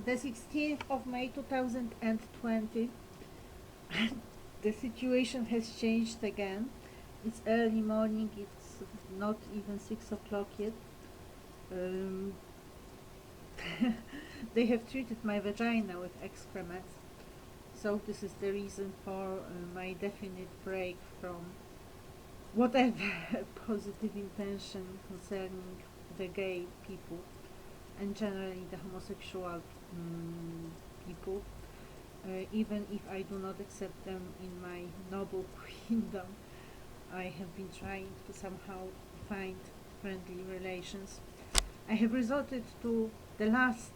The 16th of May 2020. The situation has changed again. It's early morning, it's not even 6 o'clock yet. Um, they have treated my vagina with excrement, so this is the reason for my definite break from whatever positive intention concerning the gay people and generally the homosexual people, even if I do not accept them in my noble queendom. I have been trying to somehow find friendly relations. I have resorted to the last,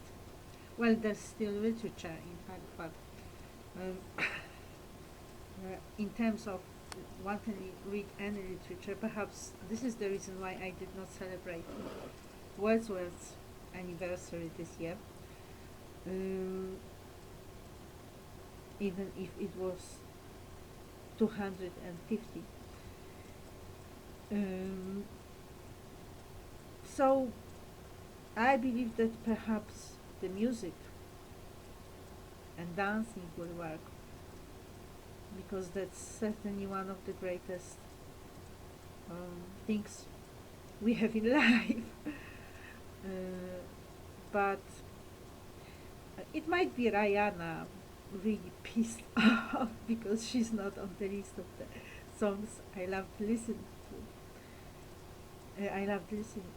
well, there's still literature in fact, but um, in terms of one can read any literature, perhaps this is the reason why I did not celebrate Wordsworth's anniversary this year, um, even if it was 250. Um, so I believe that perhaps the music and dancing will work, because that's certainly one of the greatest things we have in life. But it might be Rihanna really pissed off because she's not on the list of the songs I love to listen to. I loved listening.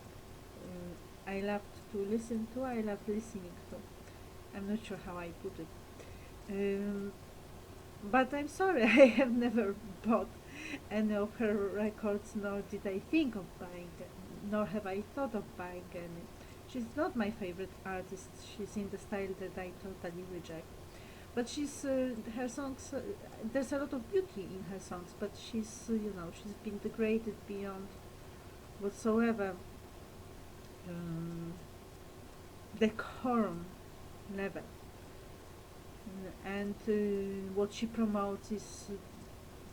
I loved to listen to. I love listening to. I'm not sure how I put it. But I'm sorry, I have never bought any of her records, nor did I think of buying them, nor have I thought of buying any. She's not my favorite artist. She's in the style that I totally reject. But she's her songs. There's a lot of beauty in her songs, but she's she's been degraded beyond whatsoever decorum level. And what she promotes is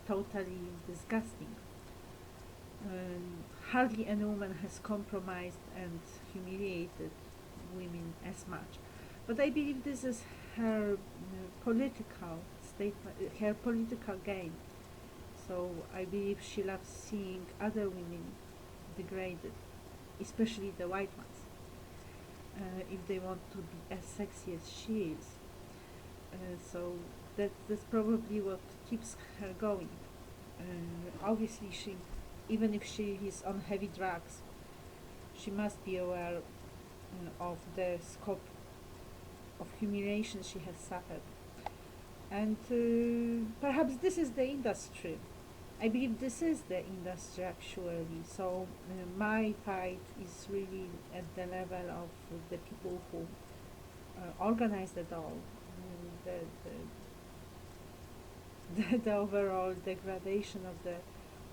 totally disgusting. Hardly any woman has compromised and humiliated women as much. But I believe this is her political statement, her political game. So I believe she loves seeing other women degraded, especially the white ones, if they want to be as sexy as she is. So that's probably what keeps her going. Obviously, even if she is on heavy drugs, she must be aware of the scope of humiliation she has suffered. And perhaps this is the industry. I believe this is the industry actually. So my fight is really at the level of the people who organize it all, the, the overall degradation of the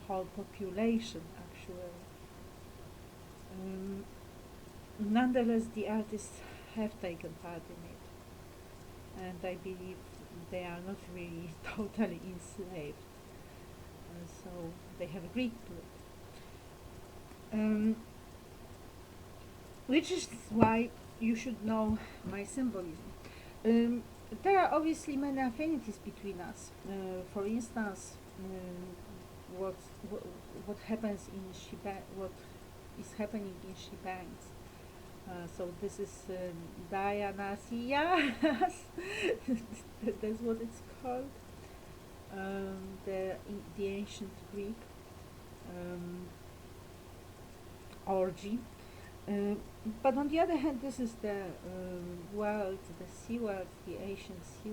whole population actually. Um, Nonetheless, the artists have taken part in it, and I believe they are not really totally enslaved, so they have agreed to it. Which is why you should know my symbolism. Um, there are obviously many affinities between us. For instance, what, what what happens in what is happening in Shebangs. So this is Dionysius. That's what it's called. The ancient Greek orgy. Uh, but on the other hand, this is the world, the sea world, the ancient sea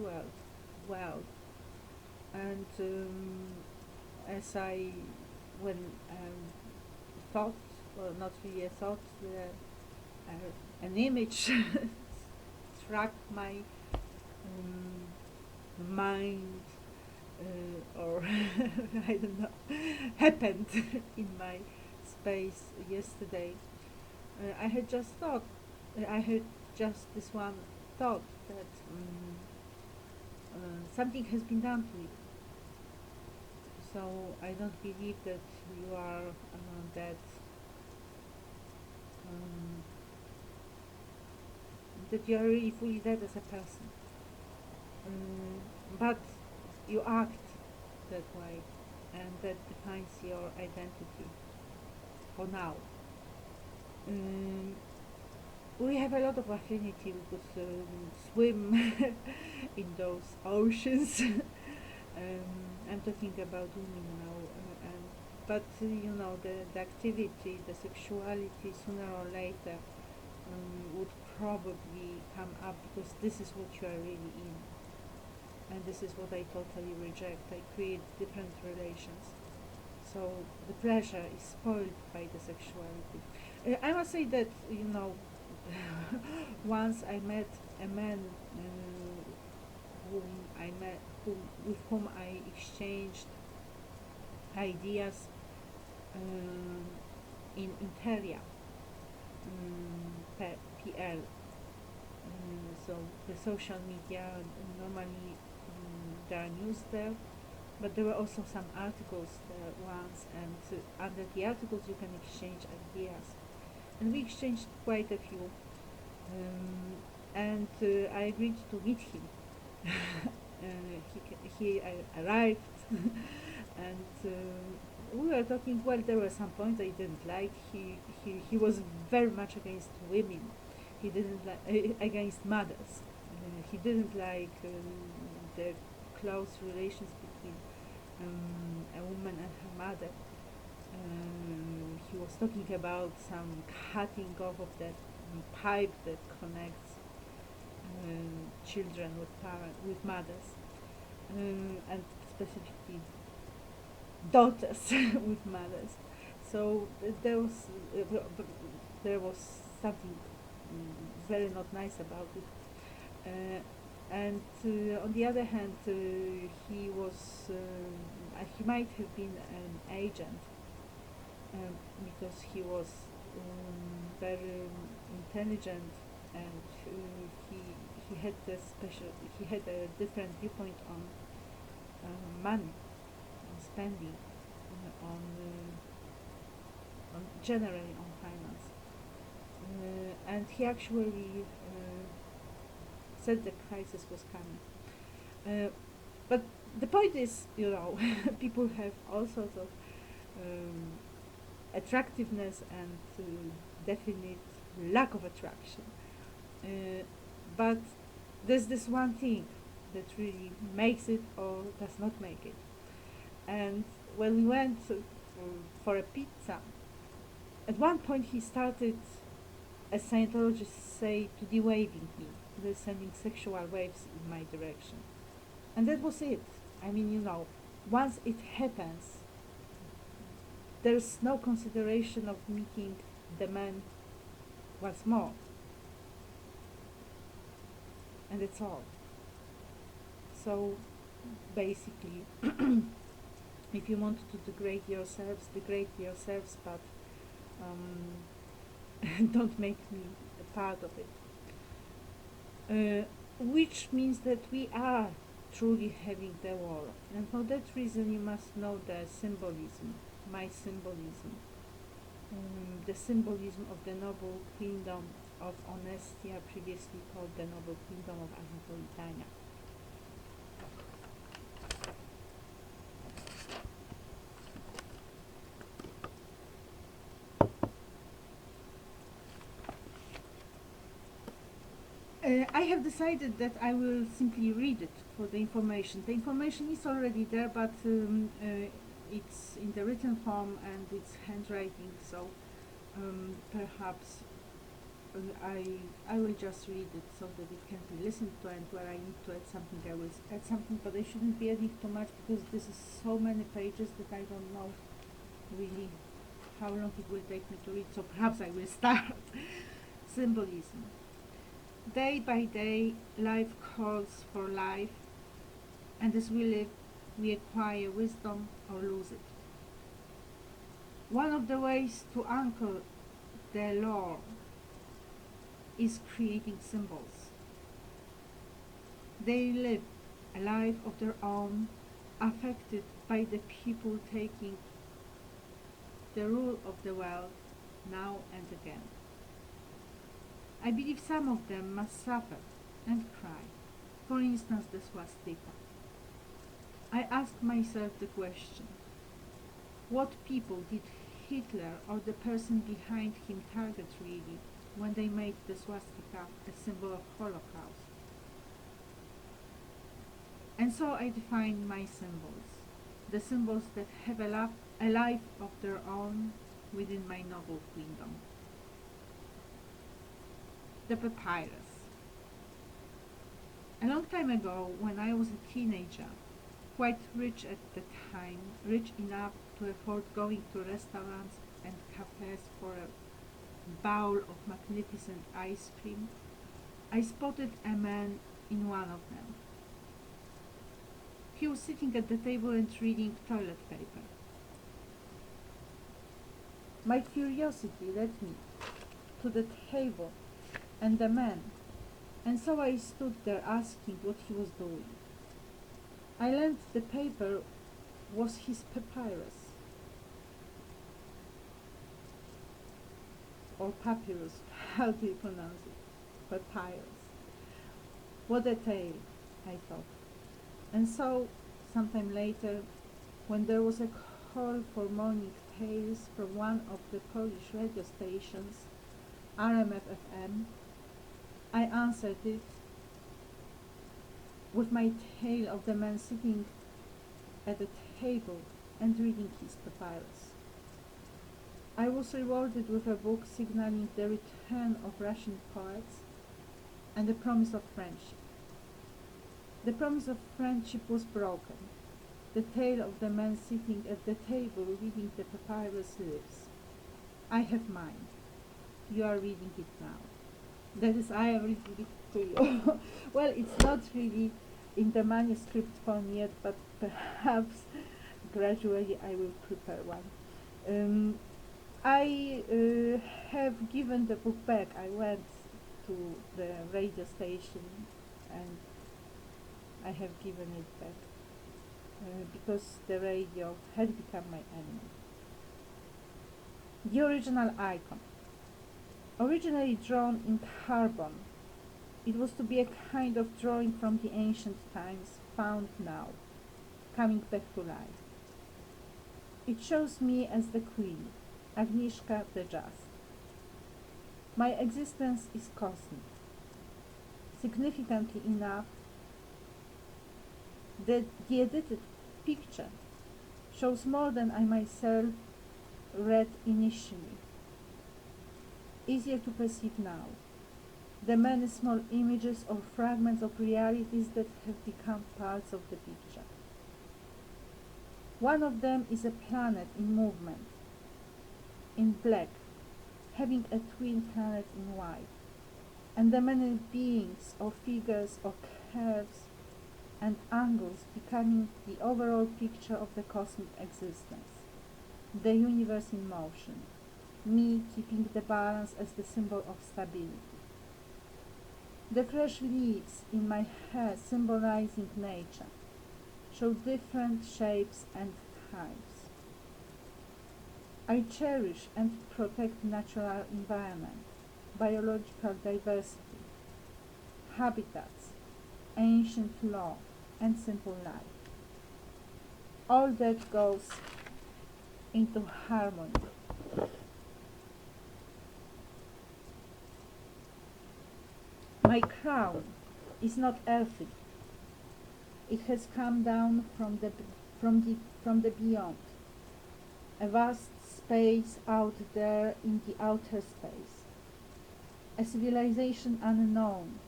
world. And as I, when thought, well, not really a thought, an image struck my mind, or I don't know, happened in my space yesterday. I had just thought, I had just this one thought that something has been done to you. So I don't believe that you are um, that you are really fully dead as a person. But you act that way, and that defines your identity for now. We have a lot of affinity. We could swim in those oceans. I'm talking about women now, but the activity, the sexuality, sooner or later would probably come up, because this is what you are really in, and this is what I totally reject. I create different relations, so the pleasure is spoiled by the sexuality. I must say that once I met a man whom I met, with whom I exchanged ideas in Interia, PL. So the social media, normally there are news there, but there were also some articles there once, and under the articles you can exchange ideas, and we exchanged quite a few, and I agreed to meet him. He arrived and we were talking. Well, there were some points I didn't like. He was very much against women. He didn't like against mothers. He didn't like the close relations between a woman and her mother. He was talking about some cutting off of that pipe that connects children with mothers, and specifically daughters with mothers. So there was something very not nice about it. And on the other hand, he might have been an agent, because he was very intelligent, and he had a different viewpoint on money, on spending, on generally on finance, and he actually said the crisis was coming. But the point is, people have all sorts of attractiveness and definite lack of attraction. But there's this one thing that really makes it or does not make it. And when we went for a pizza, at one point he started, as Scientologists say, to de-waving me. They're sending sexual waves in my direction. And that was it. I mean, once it happens, there's no consideration of meeting the man once more. And that's all. So basically, if you want to degrade yourselves, but don't make me a part of it. Which means that we are truly having the war. And for that reason you must know the symbolism, my symbolism. The symbolism of the noble kingdom of Honestia, previously called the noble kingdom of Anatolitania. I have decided that I will simply read it for the information. The information is already there, but it's in the written form and it's handwriting, so perhaps I will just read it so that it can be listened to, and where I need to add something I will add something, but I shouldn't be adding too much because this is so many pages that I don't know really how long it will take me to read, so perhaps I will start. Symbolism. Day by day, life calls for life, and as we live, we acquire wisdom or lose it. One of the ways to anchor the law is creating symbols. They live a life of their own, affected by the people taking the rule of the world now and again. I believe some of them must suffer and cry. For instance, the swastika. I ask myself the question, what people did Hitler or the person behind him target really when they made the swastika a symbol of Holocaust? And so I define my symbols, the symbols that have a life of their own within my novel kingdom. The papyrus. A long time ago, when I was a teenager, quite rich at the time, rich enough to afford going to restaurants and cafes for a bowl of magnificent ice cream, I spotted a man in one of them. He was sitting at the table and reading toilet paper. My curiosity led me to the table and the man, and so I stood there asking what he was doing. I learned the paper was his papyrus, or papyrus, how do you pronounce it? Papyrus. What a tale, I thought. And so, sometime later, when there was a call for morning tales from one of the Polish radio stations, RMF-FM, I answered it with my tale of the man sitting at the table and reading his papyrus. I was rewarded with a book signaling the return of Russian poets and the promise of friendship. The promise of friendship was broken. The tale of the man sitting at the table reading the papyrus lives. I have mine. You are reading it now. That is, I am reading it to you. Well, it's not really in the manuscript form yet, but perhaps gradually I will prepare one. I have given the book back. I went to the radio station and I have given it back because the radio had become my enemy. The original icon. Originally drawn in carbon, it was to be a kind of drawing from the ancient times, found now, coming back to life. It shows me as the queen, Agnieszka the Just. My existence is cosmic. Significantly enough, the edited picture shows more than I myself read initially. Easier to perceive now. The many small images or fragments of realities that have become parts of the picture. One of them is a planet in movement, in black, having a twin planet in white, and the many beings or figures or curves and angles becoming the overall picture of the cosmic existence, the universe in motion, me keeping the balance as the symbol of stability. The fresh leaves in my hair symbolizing nature show different shapes and types. I cherish and protect natural environment, biological diversity, habitats, ancient law, and simple life. All that goes into harmony. My crown is not earthly. It has come down from the beyond, a vast space out there in the outer space, a civilization unknown,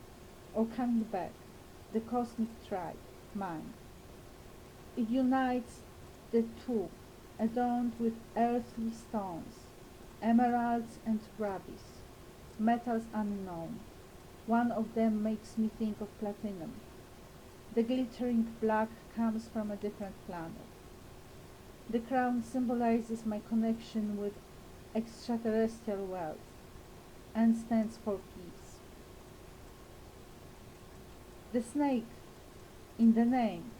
or coming back, the cosmic tribe, mine. It unites the two, adorned with earthly stones, emeralds and rubies, metals unknown. One of them makes me think of platinum. The glittering black comes from a different planet. The crown symbolizes my connection with extraterrestrial world and stands for peace. The snake in the name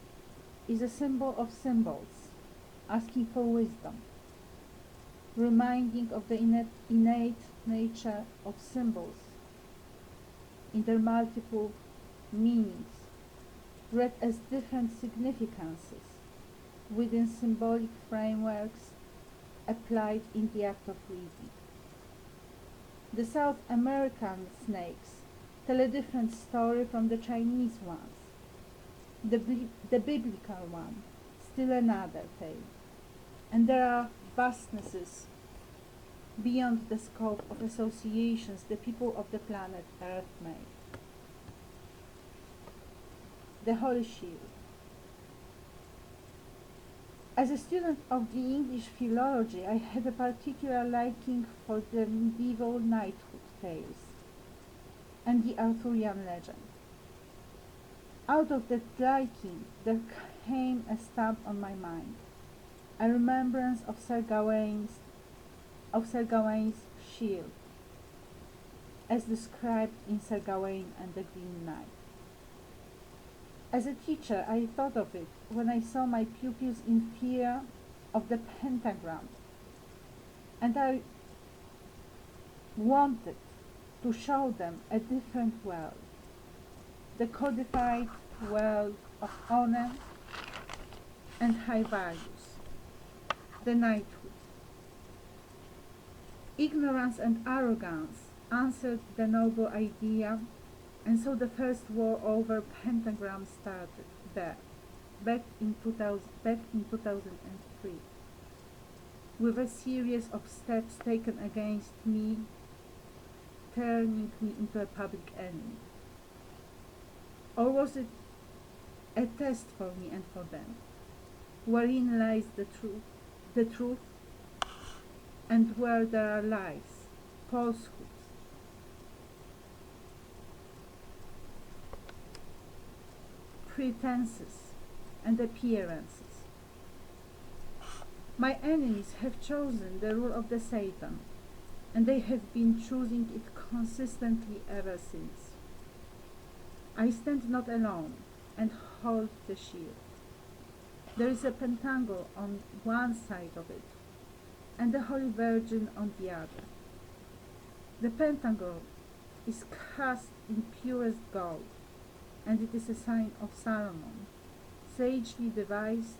is a symbol of symbols, asking for wisdom, reminding of the innate nature of symbols in their multiple meanings, read as different significances within symbolic frameworks applied in the act of reading. The South American snakes tell a different story from the Chinese ones. The biblical one, still another tale. And there are vastnesses beyond the scope of associations the people of the planet Earth made. The Holy Shield. As a student of the English philology, I had a particular liking for the medieval knighthood tales and the Arthurian legend. Out of that liking there came a stamp on my mind, a remembrance of Sir Gawain's shield, as described in Sir Gawain and the Green Knight. As a teacher, I thought of it when I saw my pupils in fear of the pentagram, and I wanted to show them a different world, the codified world of honor and high values, the knighthood. Ignorance and arrogance answered the noble idea, and so the first war over pentagram started there, back in 2003, with a series of steps taken against me, turning me into a public enemy. Or was it a test for me and for them, wherein lies the truth, and where there are lies, falsehoods, pretenses, and appearances. My enemies have chosen the rule of the Satan, and they have been choosing it consistently ever since. I stand not alone and hold the shield. There is a pentacle on one side of it, and the Holy Virgin on the other. The pentacle is cast in purest gold, and it is a sign of Solomon, sagely devised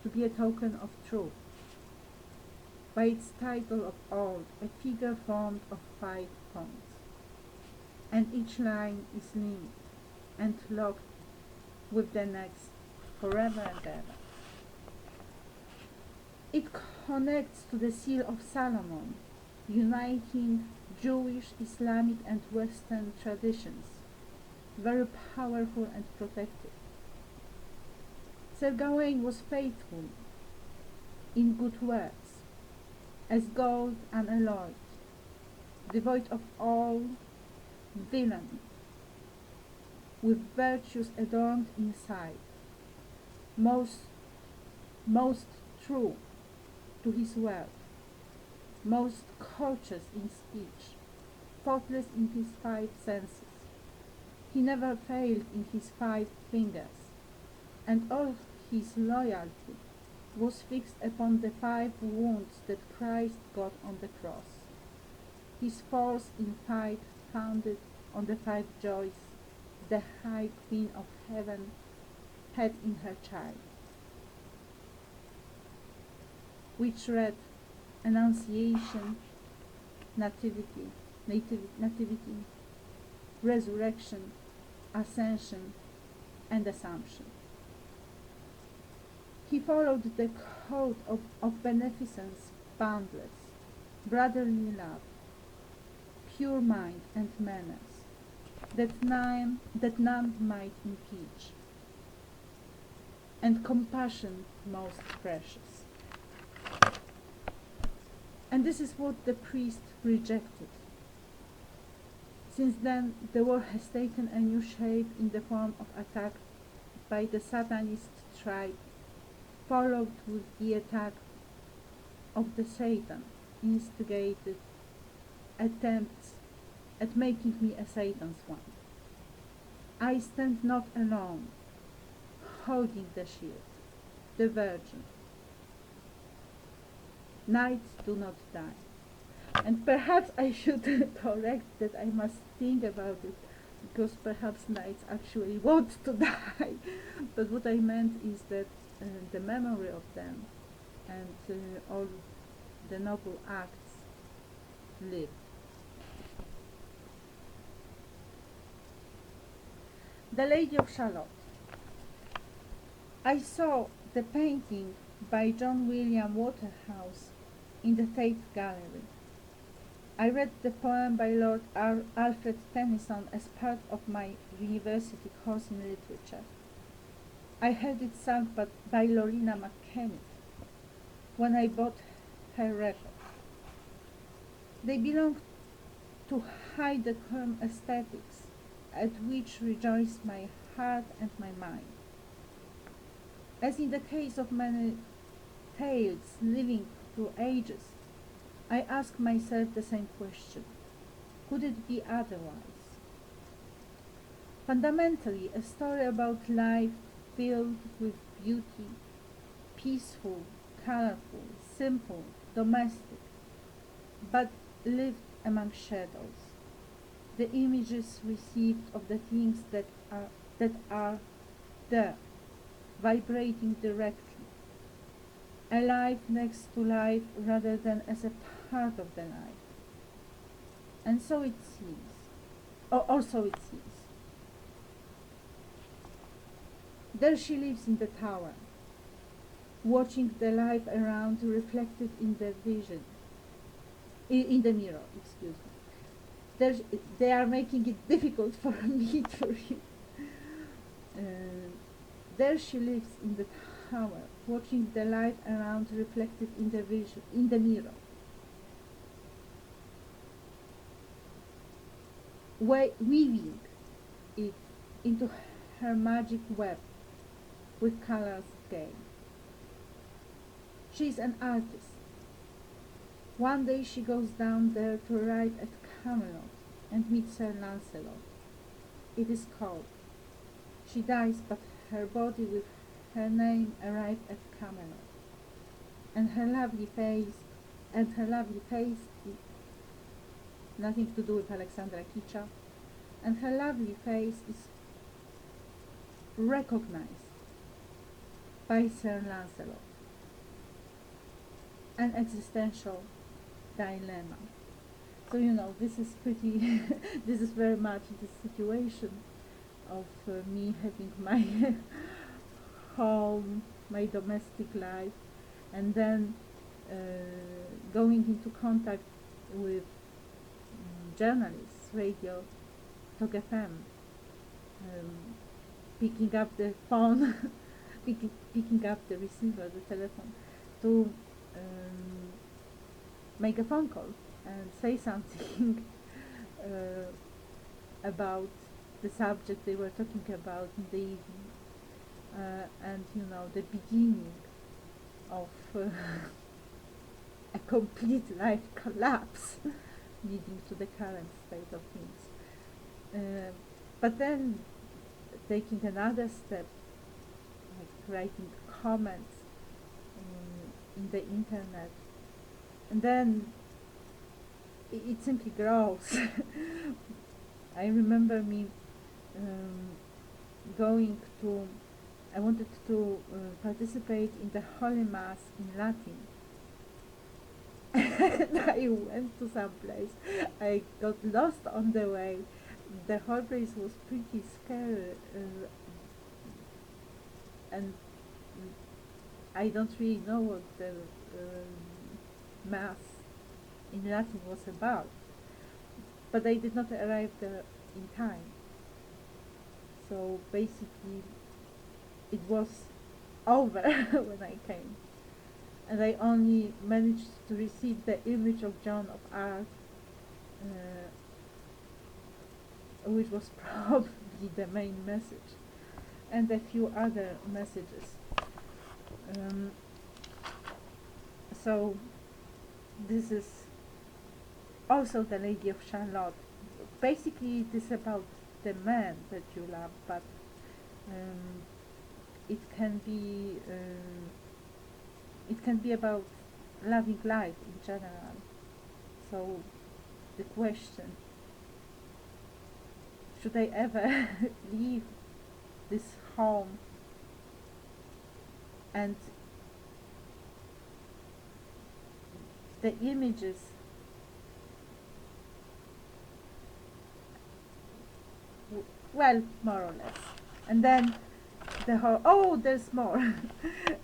to be a token of truth. By its title of old, a figure formed of 5 points, and each line is linked and locked with the next forever and ever. It connects to the seal of Solomon, uniting Jewish, Islamic and Western traditions, very powerful and protective. Sir Gawain was faithful in good words, as gold unalloyed, devoid of all villainy, with virtues adorned inside, most true to his word, most courteous in speech, faultless in his 5 senses. He never failed in his 5 fingers, and all his loyalty was fixed upon the 5 wounds that Christ got on the cross. His force in fight founded on the 5 joys the High Queen of Heaven had in her child, which read Annunciation, Nativity, Resurrection, Ascension, and Assumption. He followed the code of beneficence, boundless, brotherly love, pure mind and manners, that none might impeach, and compassion most precious. And this is what the priest rejected. Since then, the war has taken a new shape in the form of attack by the Satanist tribe, followed with the attack of the Satan instigated attempts at making me a Satan's one. I stand not alone, holding the shield, the Virgin. Knights do not die. And perhaps I should correct that I must think about it because perhaps knights actually want to die. But what I meant is that the memory of them and all the noble acts live. The Lady of Shalott. I saw the painting by John William Waterhouse in the Tate Gallery. I read the poem by Lord Alfred Tennyson as part of my university course in literature. I heard it sung by Lorena McKennitt when I bought her record. They belong to high decorum aesthetics, at which rejoice my heart and my mind. As in the case of many tales living through ages, I ask myself the same question: could it be otherwise? Fundamentally, a story about life filled with beauty, peaceful, colorful, simple, domestic, but lived among shadows. The images received of the things that are there, vibrating directly, alive next to life rather than as a part of the life. And so it seems, or so it seems. There she lives in the tower, watching the life around reflected in the vision, in the mirror, excuse me. They are making it difficult for me to read. There she lives in the tower, watching the life around reflected in the vision, in the mirror. Weaving it into her magic web with colors gay. She is an artist. One day she goes down there to arrive at Camelot and meet Sir Lancelot. It is cold. She dies, but her body with her name arrived at Camelot, and her lovely face, nothing to do with Alexandra Kicza, and her lovely face is recognized by Sir Lancelot. An existential dilemma. So this is pretty. This is very much the situation of me having my home, my domestic life, and then going into contact with journalists, radio, Talk FM, picking up the phone, picking up the receiver, the telephone, to make a phone call and say something about the subject they were talking about in the evening, and the beginning of a complete life collapse leading to the current state of things. But then taking another step, like writing comments in the internet, and then it simply grows. I remember me I wanted to participate in the Holy Mass in Latin. And I went to some place. I got lost on the way. The whole place was pretty scary, and I don't really know what the Mass in Latin was about. But I did not arrive there in time. So basically, it was over when I came. And I only managed to receive the image of Joan of Arc, which was probably the main message, and a few other messages. So this is also the Lady of Shalott. Basically, it is about the man that you love, but it can be about loving life in general. So the question, should I ever leave this home and the images well, more or less. And then the whole, oh, there's more.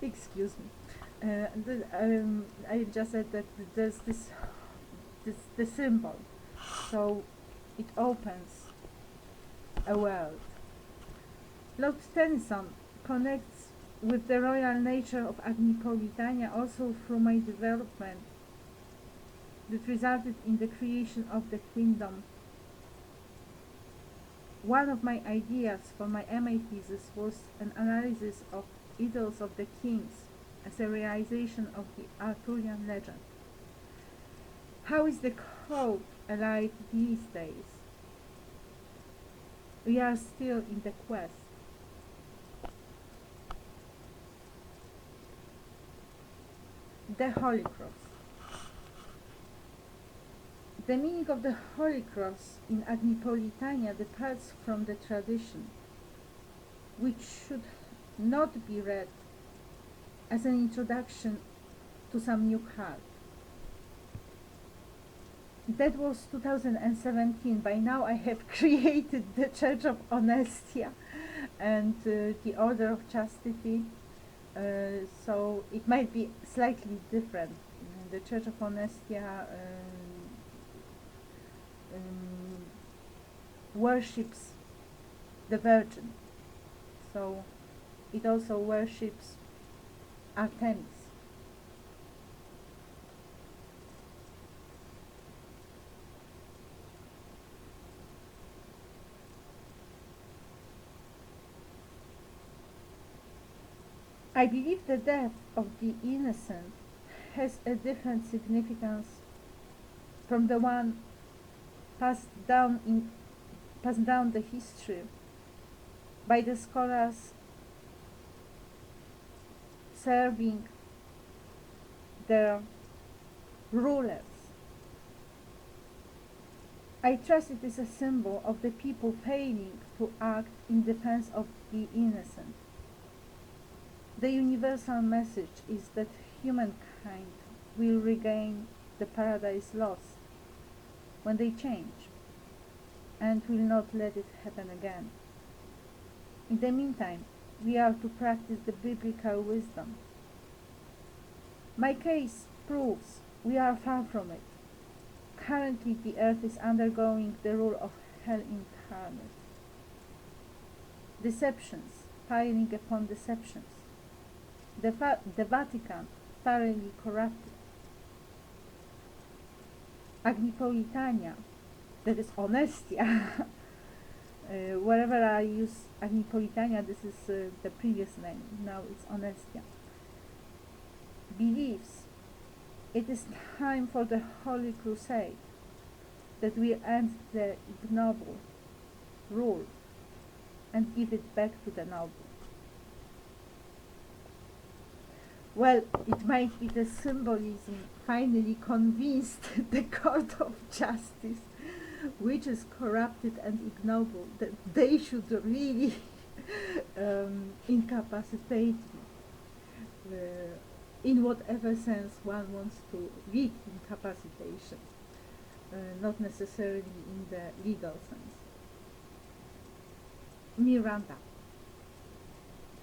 Excuse me. I just said that there's this the symbol, so it opens a world. Lord Tennyson connects with the royal nature of Agnipolitania also through my development that resulted in the creation of the kingdom. One of my ideas for my MA thesis was an analysis of idols of the kings as a realization of the Arthurian legend. How is the cult alive these days? We are still in the quest. The Holy Cross. The meaning of the Holy Cross in Agnipolitania departs from the tradition, which should not be read as an introduction to some new cult. That was 2017. By now I have created the Church of Honestia and the Order of Chastity, so it might be slightly different. The Church of Honestia worships the Virgin, so it also worships Artemis. I believe the death of the innocent has a different significance from the one passed down the history by the scholars serving their rulers. I trust it is a symbol of the people failing to act in defense of the innocent. The universal message is that humankind will regain the paradise lost when they change, and will not let it happen again. In the meantime, we are to practice the biblical wisdom. My case proves we are far from it. Currently, the earth is undergoing the rule of hell incarnate. Deceptions piling upon deceptions. The Vatican thoroughly corrupted. Agnipolitania, that is Honestia, wherever I use Agnipolitania, this is the previous name, now it's Honestia, believes it is time for the Holy Crusade that will end the ignoble rule and give it back to the noble. Well, it might be the symbolism finally convinced the court of justice, which is corrupted and ignoble, that they should really incapacitate me, in whatever sense one wants to read incapacitation, not necessarily in the legal sense. Miranda.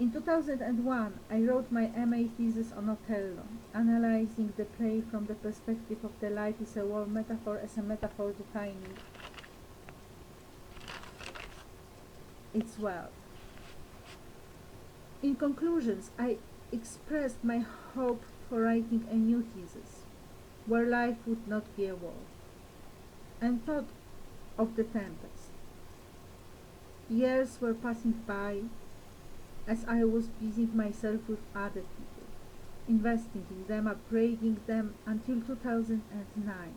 In 2001, I wrote my MA thesis on Othello, analyzing the play from the perspective of the life is a war metaphor as a metaphor defining its world. In conclusions, I expressed my hope for writing a new thesis, where life would not be a war, and thought of the tempest. Years were passing by, as I was busying myself with other people, investing in them, upgrading them, until 2009,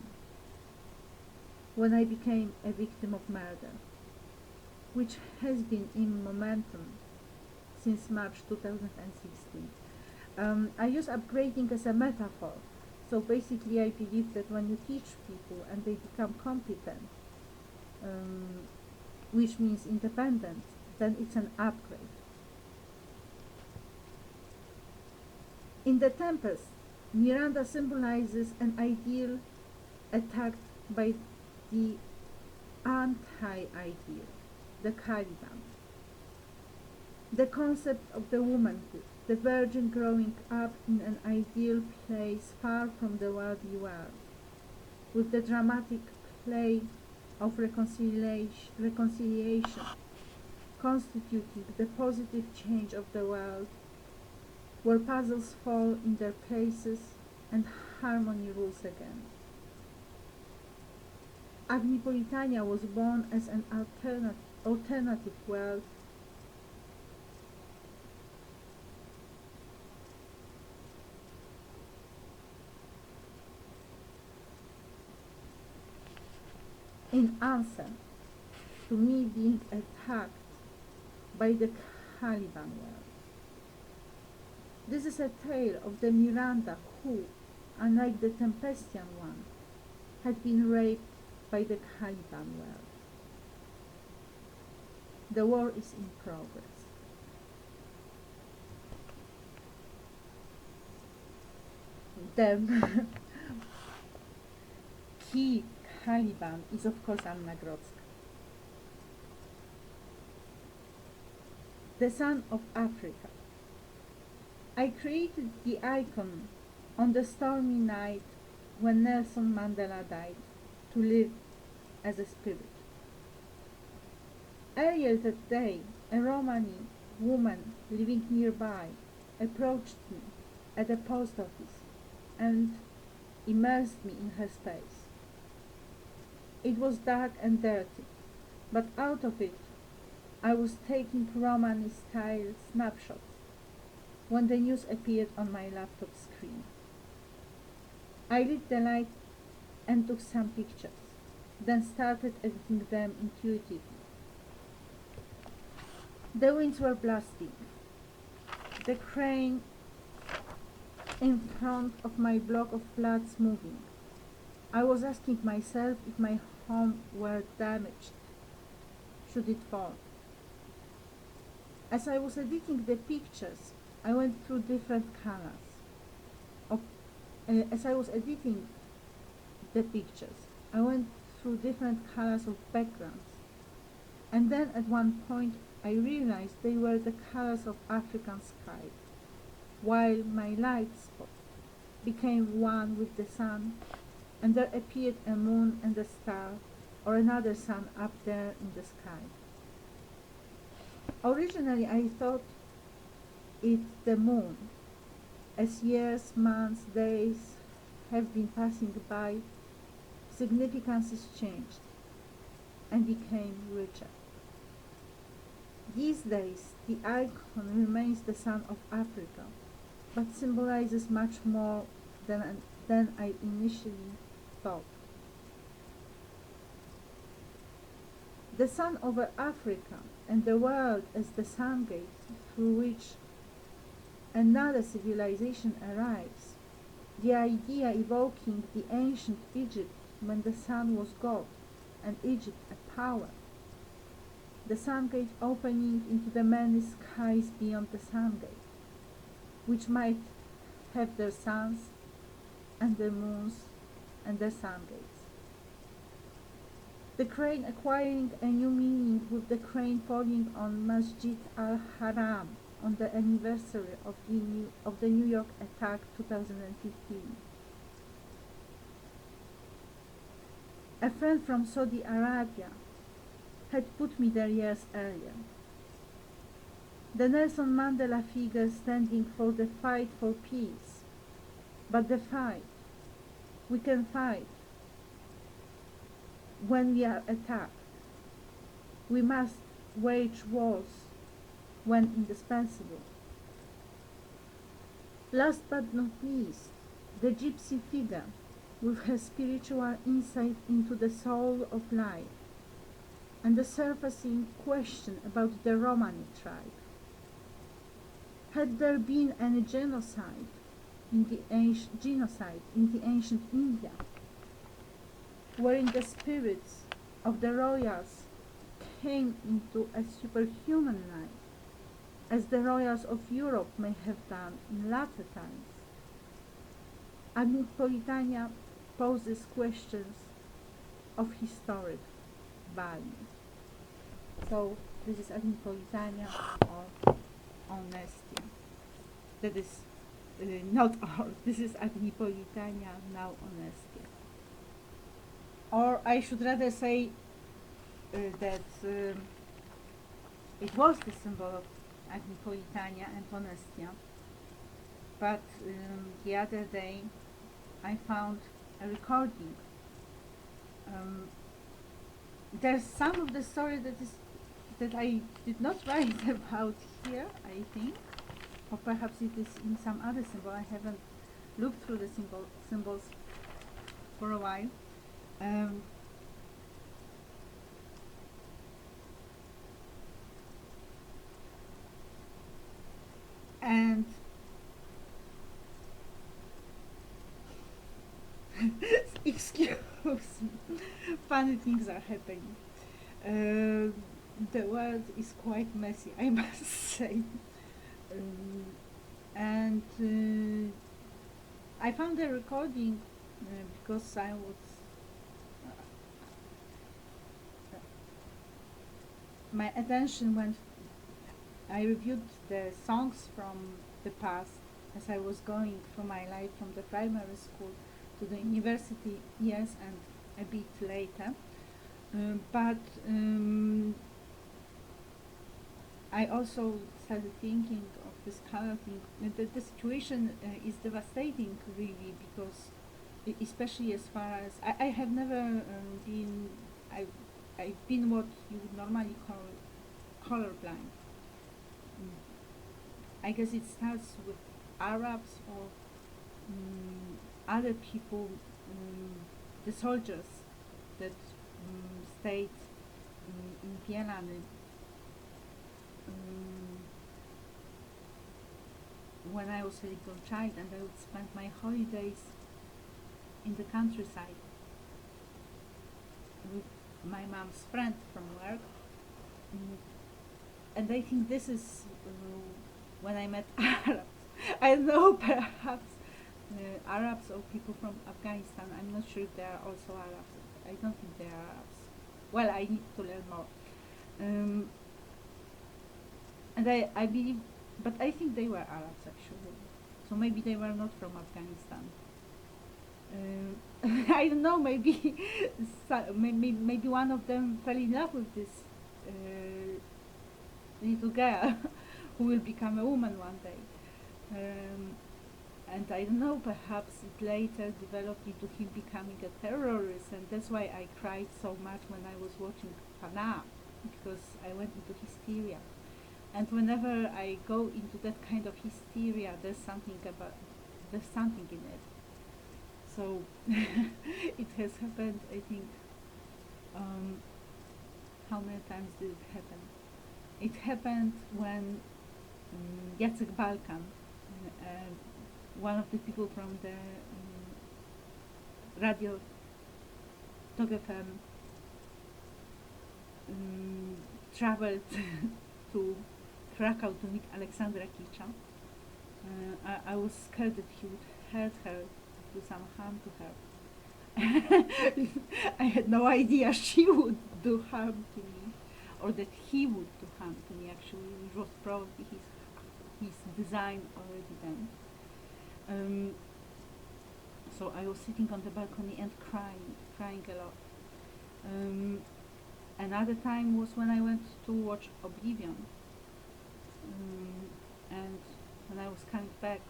when I became a victim of murder, which has been in momentum since March 2016. I use upgrading as a metaphor, so basically I believe that when you teach people and they become competent, which means independence, then it's an upgrade. In The Tempest, Miranda symbolizes an ideal attacked by the anti-ideal, the Caliban. The concept of the womanhood, the virgin growing up in an ideal place far from the worldly world, with the dramatic play of reconciliation constituting the positive change of the world, where puzzles fall in their places and harmony rules again. Agnipolitania was born as an alternative world in answer to me being attacked by the Caliban world. This is a tale of the Miranda who, unlike the Tempestian one, had been raped by the Caliban world. The war is in progress. The key Caliban is of course Anna Grodzka. The Son of Africa. I created the icon on the stormy night when Nelson Mandela died to live as a spirit. Earlier that day, a Romani woman living nearby approached me at the post office and immersed me in her space. It was dark and dirty, but out of it I was taking Romani-style snapshots when the news appeared on my laptop screen. I lit the light and took some pictures, then started editing them intuitively. The winds were blasting. The crane in front of my block of flats moving. I was asking myself if my home were damaged, should it fall. As I was editing the pictures, I went through different colors. As I was editing the pictures, I went through different colors of backgrounds, and then at one point I realized they were the colors of African sky, while my light spot became one with the sun, and there appeared a moon and a star, or another sun up there in the sky. Originally I thought it the moon. As years, months, days have been passing by, significances changed and became richer. These days, the icon remains the Son of Africa, but symbolizes much more than I initially thought. The sun over Africa and the world as the sun gate through which another civilization arrives, the idea evoking the ancient Egypt when the sun was God and Egypt a power, the sun gate opening into the many skies beyond the sun gate, which might have their suns and their moons and their sun gates. The crane acquiring a new meaning with the crane falling on Masjid al-Haram on the anniversary of the New York attack 2015. A friend from Saudi Arabia had put me there years earlier. The Nelson Mandela figure standing for the fight for peace. But the fight, we can fight when we are attacked. We must wage wars when indispensable. Last but not least, the gypsy figure with her spiritual insight into the soul of life and the surfacing question about the Romani tribe. Had there been any genocide in the ancient India, wherein the spirits of the royals came into a superhuman light, as the royals of Europe may have done in latter times. Agnipolitania poses questions of historic value. So this is Agnipolitania or Honestia. That is not all. This is Agnipolitania, now Honestia. Or I should rather say that it was the symbol of Agnipolitania and Honestia. But the other day I found a recording. There's some of the story that I did not write about here, I think, or perhaps it is in some other symbol. I haven't looked through the symbols for a while. And excuse me, funny things are happening. The world is quite messy, I must say. And I found a recording because I was my attention went. I reviewed the songs from the past as I was going through my life from the primary school to the university years and a bit later. But I also started thinking of this color thing. The situation is devastating, really, because especially as far as I have never been. I've been what you would normally call colorblind. I guess it starts with Arabs or other people, the soldiers that stayed in Vienna. When I was a little child, and I would spend my holidays in the countryside with my mom's friend from work. And I think this is when I met Arabs. I know perhaps Arabs or people from Afghanistan. I'm not sure if they are also Arabs. I don't think they are Arabs. Well, I need to learn more. And I believe, but I think they were Arabs actually. So maybe they were not from Afghanistan. I don't know. Maybe maybe one of them fell in love with this little girl who will become a woman one day. And I don't know, perhaps it later developed into him becoming a terrorist, and that's why I cried so much when I was watching Pana, because I went into hysteria. And whenever I go into that kind of hysteria, there's something in it. So it has happened, I think, how many times did it happen? It happened when Jacek Balkan, one of the people from the Radio Tok FM, traveled to Krakow to meet Aleksandra Kicza. I was scared that he would hurt her, do some harm to her. I had no idea she would do harm to me, or that he would do harm to me actually, which was probably his design already then. So I was sitting on the balcony and crying a lot. Another time was when I went to watch Oblivion, and when I was coming back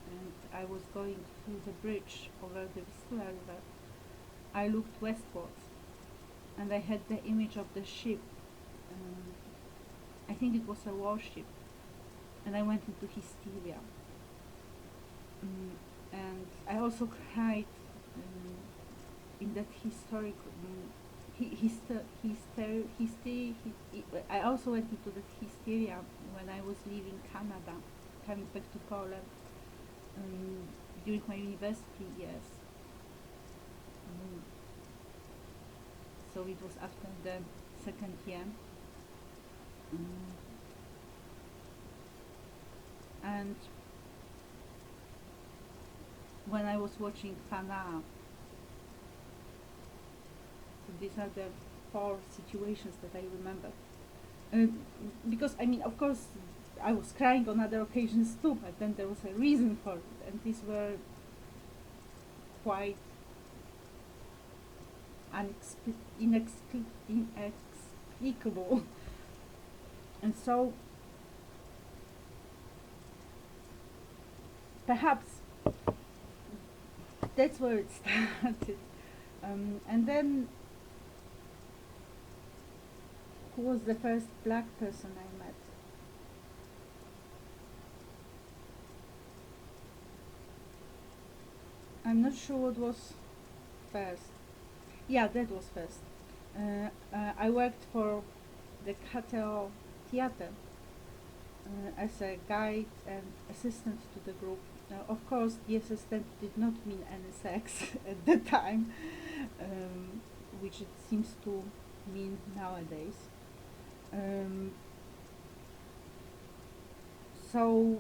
and I was going through the bridge over the Vistula River, I looked westwards and I had the image of the ship. I think it was a warship, and I went into hysteria. And I also cried in that historic. I also went into that hysteria when I was leaving Canada, coming back to Poland during my university years. So it was after the second year. Mm. And when I was watching Fana, so these are the four situations that I remember. Because I mean, of course, I was crying on other occasions too, but then there was a reason for it, and these were quite inexplicable. And so perhaps that's where it started. And then, who was the first black person I met? I'm not sure what was first. Yeah, that was first. I worked for the Cateo Theater as a guide and assistant to the group. Of course, the assistant did not mean any sex at the time, which it seems to mean nowadays. Um, so,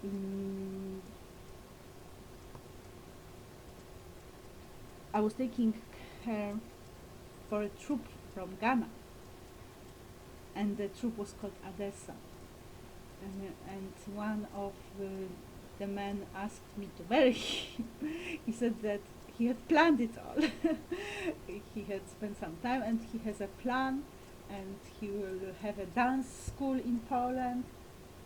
mm, I was taking care for a troupe from Ghana, and the troupe was called Adessa. And one of the men asked me to marry him. He said that he had planned it all. He had spent some time and he has a plan, and he will have a dance school in Poland.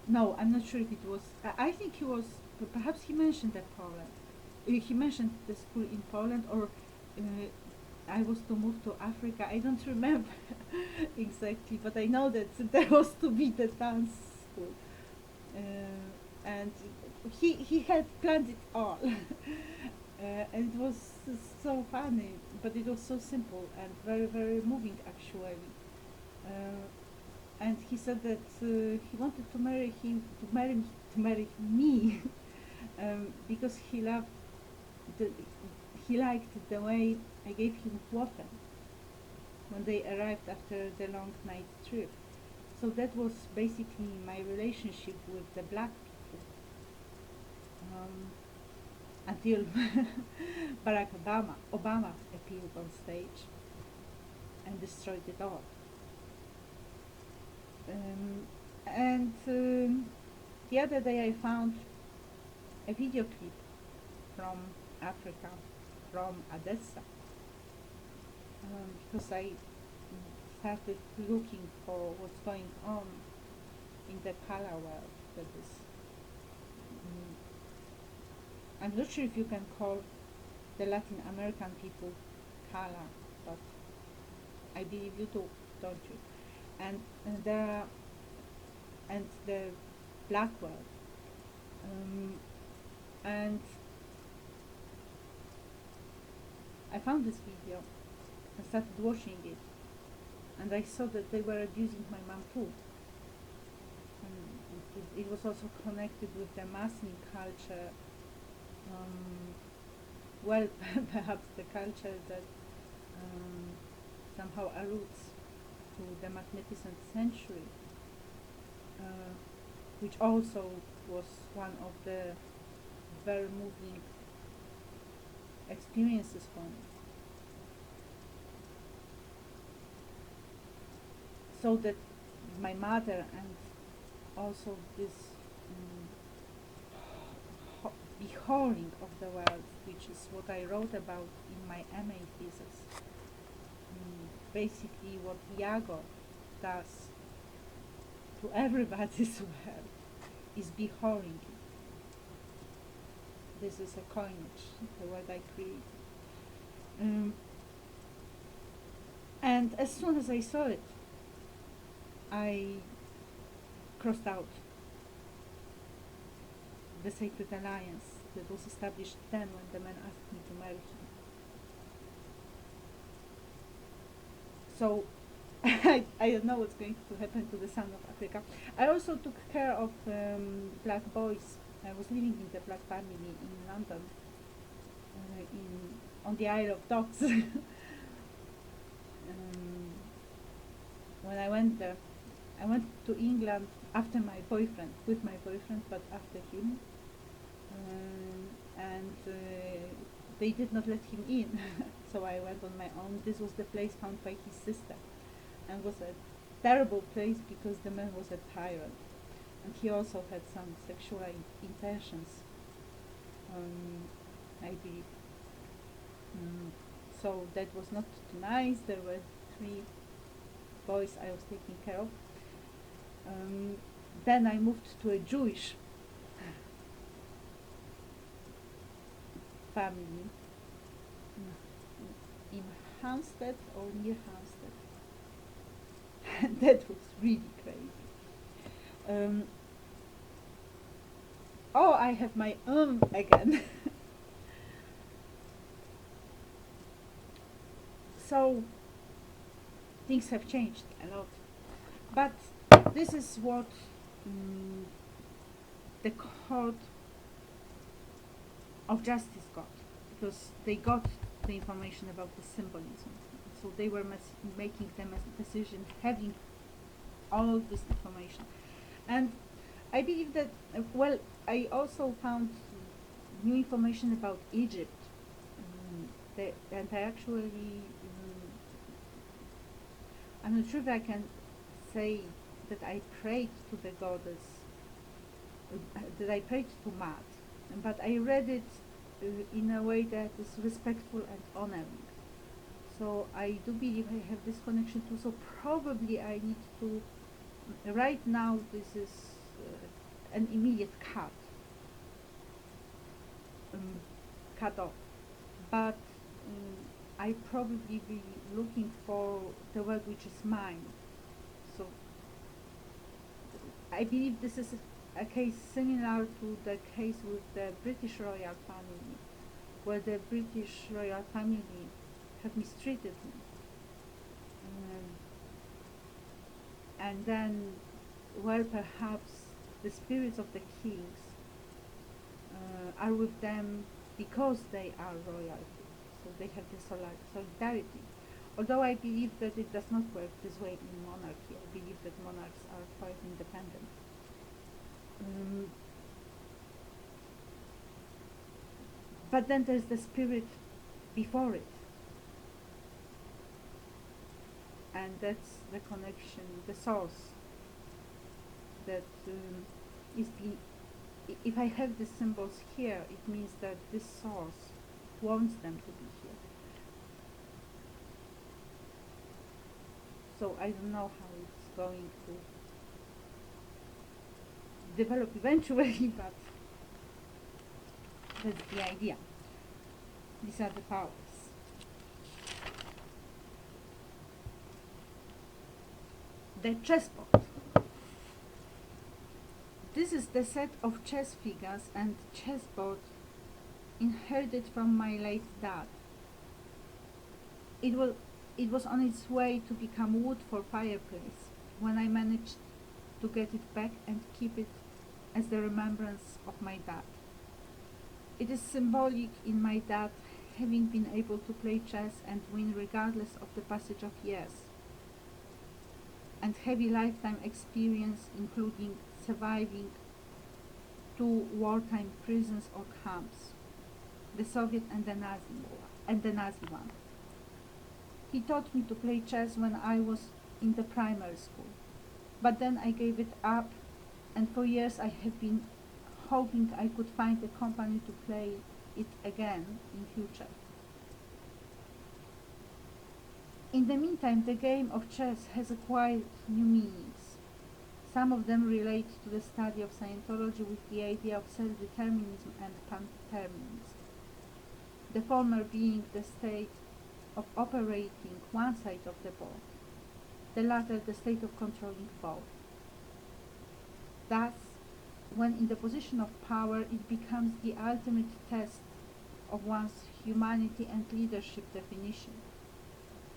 No, I'm not sure if it was. I think he was. Perhaps he mentioned that Poland. He mentioned the school in Poland, or I was to move to Africa. I don't remember exactly, but I know that there was to be the dance school, and he had planned it all, and it was so funny, but it was so simple and very very moving actually. Uh, and he said that he wanted to marry him, to marry me, because the, he liked the way I gave him water when they arrived after the long night trip. So that was basically my relationship with the black people, until Barack Obama appeared on stage and destroyed it all. And the other day I found a video clip from Africa, from Odessa, because I started looking for what's going on in the color world. That is, I'm not sure if you can call the Latin American people color, but I believe you do, don't you? And there are, and the black world, and I found this video and started watching it, and I saw that they were abusing my mom too. And it was also connected with the Muslim culture. Well, perhaps the culture that somehow alludes to the magnificent century, which also was one of the very moving experiences for me. So that my mother and also this beholding of the world, which is what I wrote about in my MA thesis. Basically what Iago does to everybody's world is beholding it. This is a coinage, the word I created. And as soon as I saw it, I crossed out the sacred alliance that was established then when the man asked me to marry him. So I don't know what's going to happen to the son of Africa. I also took care of black boys. I was living in the black family in London, on the Isle of Dogs. when I went there, I went to England after my boyfriend, with my boyfriend, but after him, and they did not let him in, so I went on my own. This was the place found by his sister, and was a terrible place because the man was a tyrant, and he also had some sexual intentions, I believe. So that was not nice. There were 3 boys I was taking care of. Then I moved to a Jewish family in Hampstead or near Hampstead. That was really crazy. Oh, I have my again. So things have changed a lot, but this is what the court of justice got, because they got the information about the symbolism, so they were making them a decision having all this information. And I believe that well, I also found new information about Egypt, and I actually I'm not sure if I can say that I prayed to the goddess, that I prayed to Maat, but I read it in a way that is respectful and honoring. So I do believe I have this connection too. So probably I need to, right now this is an immediate cut off. But I probably be looking for the word which is mine. So I believe this is a case similar to the case with the British royal family, where the British royal family have mistreated me. And then, well, perhaps the spirits of the kings are with them because they are royalty, so they have this solidarity. Although I believe that it does not work this way in monarchy. I believe that monarchs are quite independent. But then there's the spirit before it, and that's the connection, the source that is being. If I have the symbols here, it means that this source wants them to be here. So I don't know how it's going to develop eventually, but that's the idea. These are the powers. The chessboard. This is the set of chess figures and chessboard inherited from my late dad. It was on its way to become wood for fireplace when I managed to get it back and keep it as the remembrance of my dad. It is symbolic in my dad having been able to play chess and win regardless of the passage of years, and heavy lifetime experience, including surviving 2 wartime prisons or camps, the Soviet and the Nazi one. He taught me to play chess when I was in the primary school, but then I gave it up, and for years I have been hoping I could find a company to play it again in future. In the meantime, the game of chess has acquired new meanings. Some of them relate to the study of Scientology with the idea of self-determinism and pan-determinism, the former being the state of operating one side of the board, the latter the state of controlling both. Thus, when in the position of power, it becomes the ultimate test of one's humanity and leadership definition.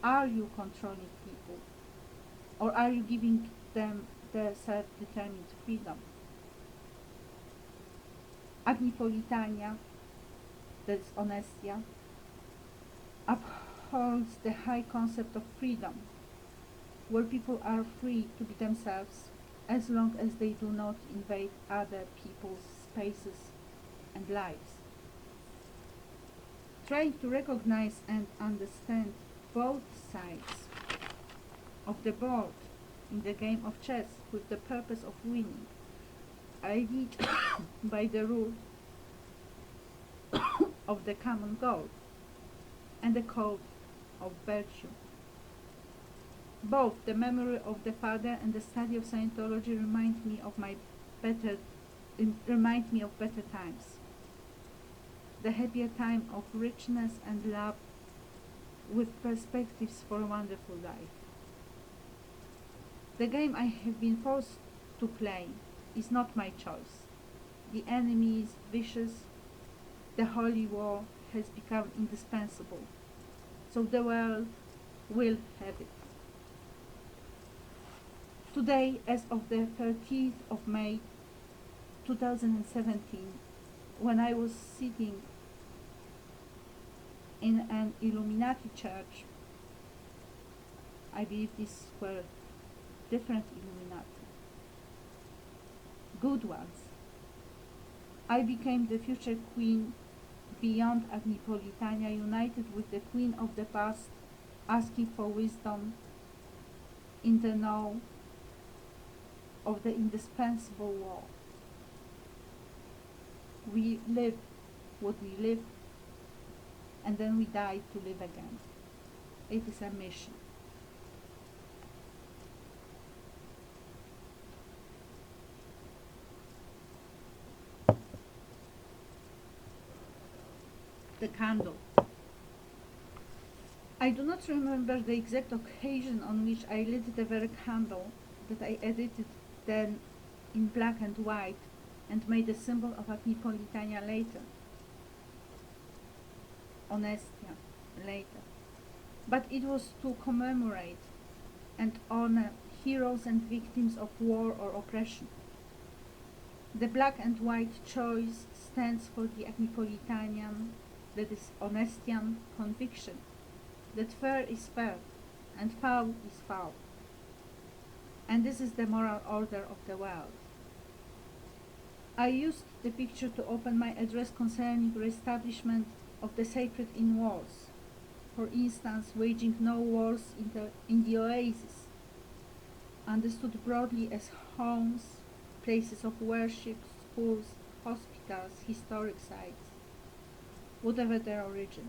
Are you controlling people, or are you giving them their self-determined freedom? Agnipolitania, that's Honestia, upholds the high concept of freedom, where people are free to be themselves as long as they do not invade other people's spaces and lives. Trying to recognize and understand both sides of the board in the game of chess with the purpose of winning, I lead by the rule of the common goal and the code of virtue. Both the memory of the father and the study of Scientology remind me of better times, the happier time of richness and love, with perspectives for a wonderful life. The game I have been forced to play is not my choice. The enemy is vicious. The holy war has become indispensable, so the world will have it. Today, as of the 30th of May 2017, when I was sitting in an Illuminati church, I believe these were different Illuminati, good ones, I became the future queen beyond Agnipolitania, united with the queen of the past, asking for wisdom in the know of the indispensable war. We live what we live, and then we die to live again. It is a mission. The candle. I do not remember the exact occasion on which I lit the very candle that I edited then in black and white and made a symbol of Agnipolitania later, Honestian later. But it was to commemorate and honor heroes and victims of war or oppression. The black and white choice stands for the Agnipolitanian, that is Honestian, conviction that fair is fair and foul is foul. And this is the moral order of the world. I used the picture to open my address concerning re-establishment of the sacred in wars, for instance, waging no wars in the oasis, understood broadly as homes, places of worship, schools, hospitals, historic sites. Whatever their origin,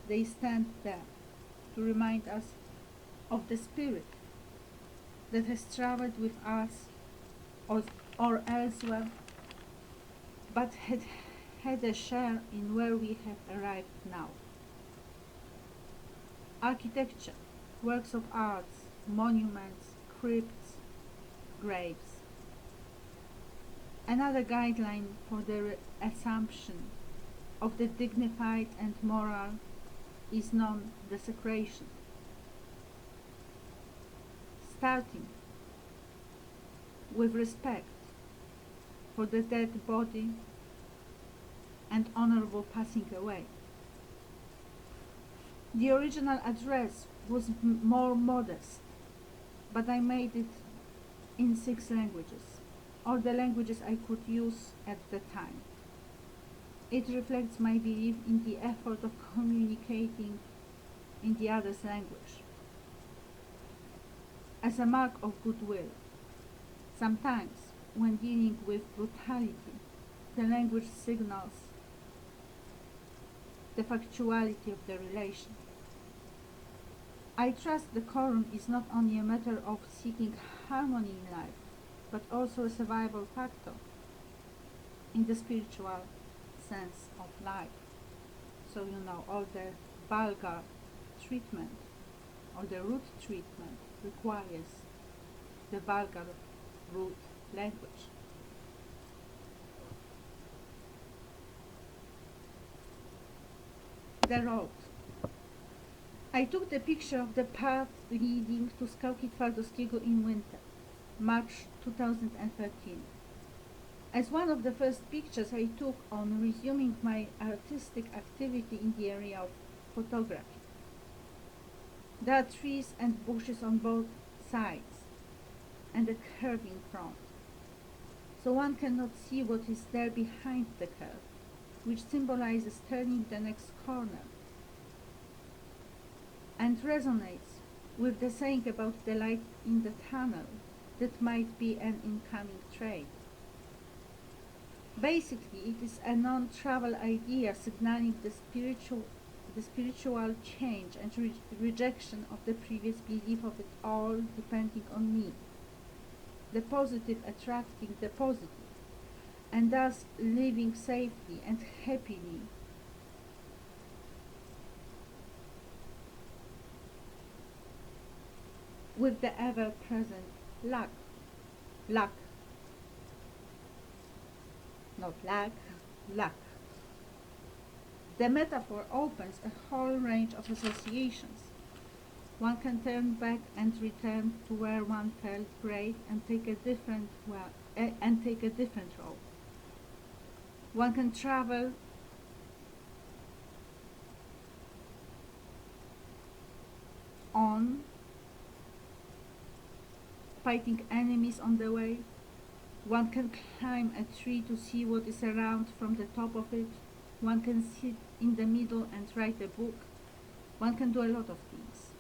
they stand there to remind us of the spirit that has traveled with us or elsewhere, but had a share in where we have arrived now. Architecture, works of arts, monuments, crypts, graves. Another guideline for the assumption of the dignified and moral is non-desecration. Starting with respect for the dead body and honorable passing away. The original address was more modest, but I made it in 6 languages, all the languages I could use at the time. It reflects my belief in the effort of communicating in the other's language. As a mark of goodwill, sometimes, when dealing with brutality, the language signals the factuality of the relation. I trust decorum is not only a matter of seeking harmony in life, but also a survival factor in the spiritual sense of life. So all the vulgar treatment or the root treatment requires the vulgar root language. The road. I took the picture of the path leading to Skałki Twardowskiego in winter, March 2013. As one of the first pictures I took on resuming my artistic activity in the area of photography. There are trees and bushes on both sides and a curving front, so one cannot see what is there behind the curve, which symbolizes turning the next corner, and resonates with the saying about the light in the tunnel that might be an incoming train. Basically, it is a non-travel idea signaling the spiritual change and rejection of the previous belief of it all depending on me, the positive attracting the positive, and thus living safely and happily with the ever-present luck. Luck. Not lack, luck. The metaphor opens a whole range of associations. One can turn back and return to where one felt brave and take a different road. One can travel on, fighting enemies on the way. One can climb a tree to see what is around from the top of it. One can sit in the middle and write a book. One can do a lot of things.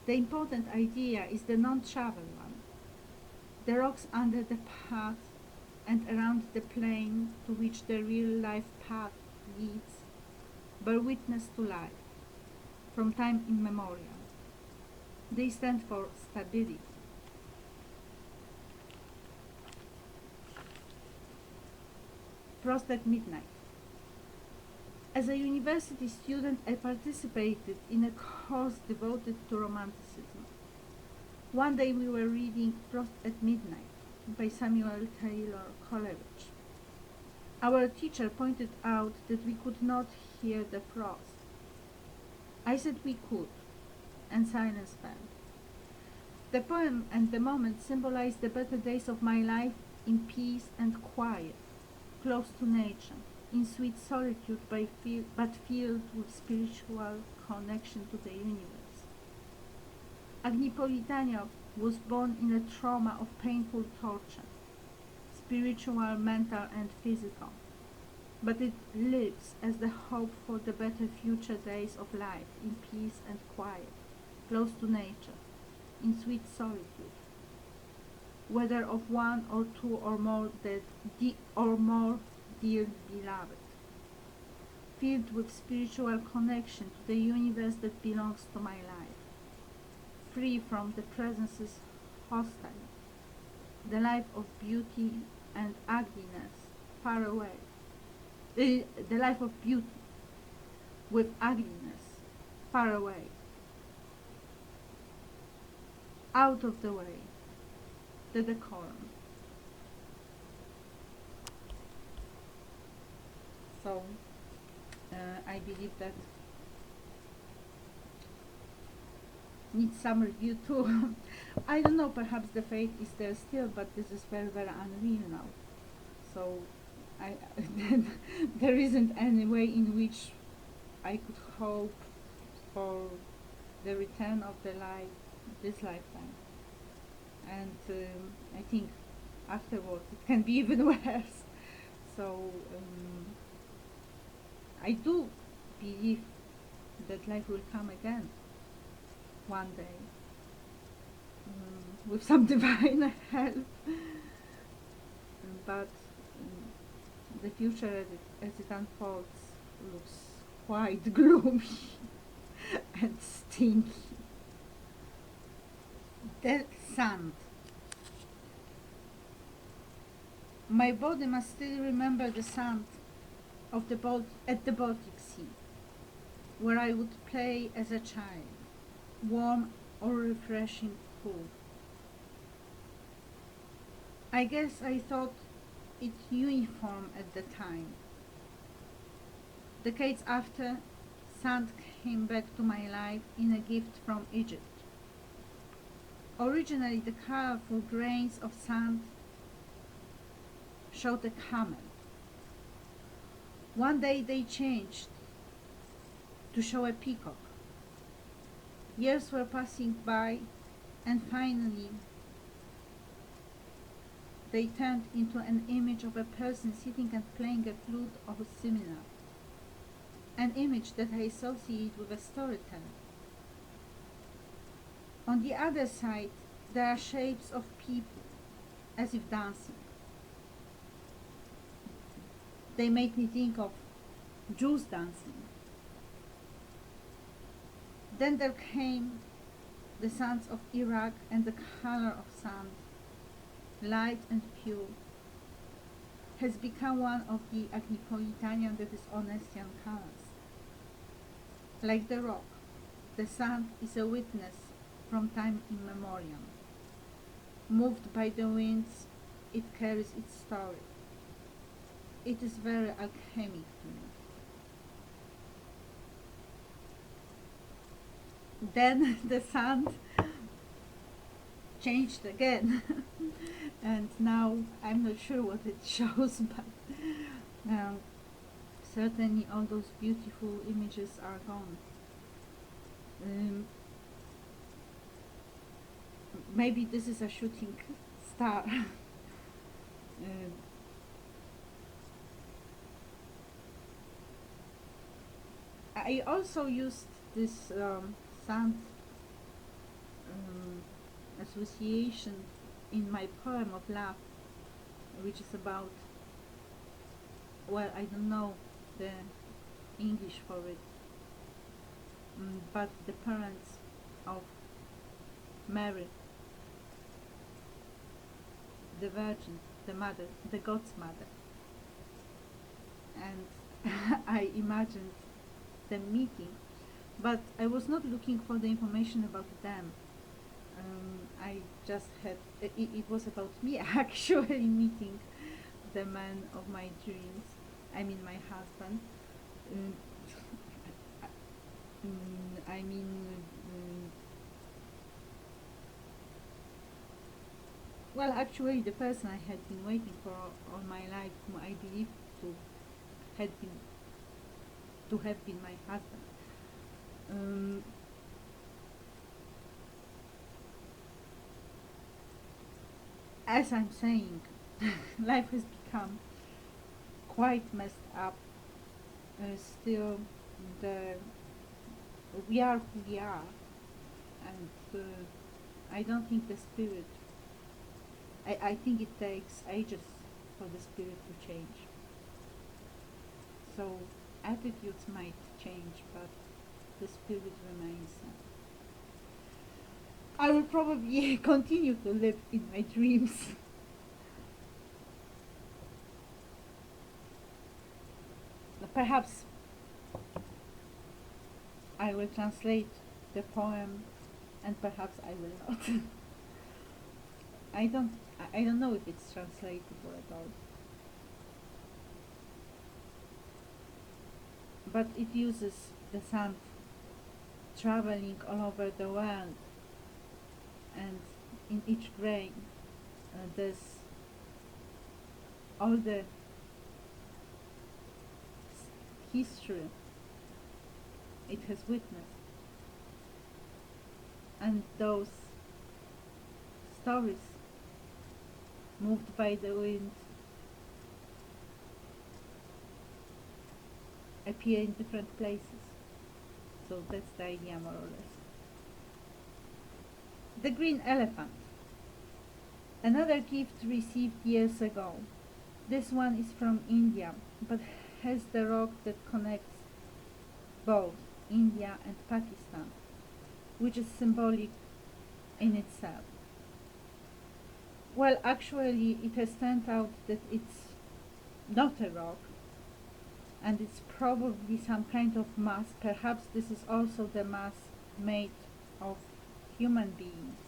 The important idea is the non-travel one. The rocks under the path and around the plane to which the real-life path leads bear witness to life from time immemorial. They stand for stability. Frost at midnight. As a university student, I participated in a course devoted to Romanticism. One day we were reading Frost at Midnight by Samuel Taylor Coleridge. Our teacher pointed out that we could not hear the frost. I said we could, and silence fell. The poem and the moment symbolized the better days of my life in peace and quiet, close to nature, in sweet solitude but filled with spiritual connection to the universe. Agni Politania was born in a trauma of painful torture, spiritual, mental and physical, but it lives as the hope for the better future days of life in peace and quiet, close to nature, in sweet solitude, whether of one or two or more dear beloved, filled with spiritual connection to the universe that belongs to my life, free from the presences hostile, the life of beauty and ugliness far away, the life of beauty with ugliness far away, out of the way, the decorum. So I believe that needs some review too. I don't know, perhaps the fate is there still, but this is very, very unreal now. So there isn't any way in which I could hope for the return of the light this lifetime. And I think afterwards it can be even worse. So I do believe that life will come again one day with some divine help, but the future as it unfolds looks quite gloomy and stinky. The sand. My body must still remember the sand of at the Baltic Sea, where I would play as a child, warm or refreshing cool. I guess I thought it uniform at the time. Decades after, sand came back to my life in a gift from Egypt. Originally, the colorful grains of sand showed a camel. One day they changed to show a peacock. Years were passing by And finally, they turned into an image of a person sitting and playing a flute or similar. An image that I associate with a storyteller. On the other side, there are shapes of people, as if dancing. They made me think of Jews dancing. Then there came the sands of Iraq and the color of sand, light and pure, has become one of the Agnipolitanian, that is Honestian colors. Like the rock, the sand is a witness from time immemorial. Moved by the winds, it carries its story. It is very alchemic to me. Then the sand changed again and now I'm not sure what it shows, but certainly all those beautiful images are gone. Maybe this is a shooting star. I also used this sand association in my poem of love, which is about, well, I don't know the English for it, but the parents of Mary, the Virgin, the mother, the God's mother. And I imagined them meeting, but I was not looking for the information about them. I just had, it was about me actually meeting the man of my dreams, I mean my husband. Well, actually the person I had been waiting for all my life, whom I believed to have been my husband. As I'm saying, life has become quite messed up. Still, we are who we are, and I don't think the spirit. I think it takes ages for the spirit to change. So attitudes might change, but the spirit remains. I will probably continue to live in my dreams. Perhaps I will translate the poem, and perhaps I will not. I don't know if it's translatable at all. But it uses the sand traveling all over the world, and in each grain there's all the history it has witnessed, and those stories moved by the wind appear in different places. So that's the idea, more or less. The green elephant. Another gift received years ago. This one is from India, but has the rock that connects both India and Pakistan, which is symbolic in itself. Well, actually, it has turned out that it's not a rock, and it's probably some kind of mass. Perhaps this is also the mass made of human beings,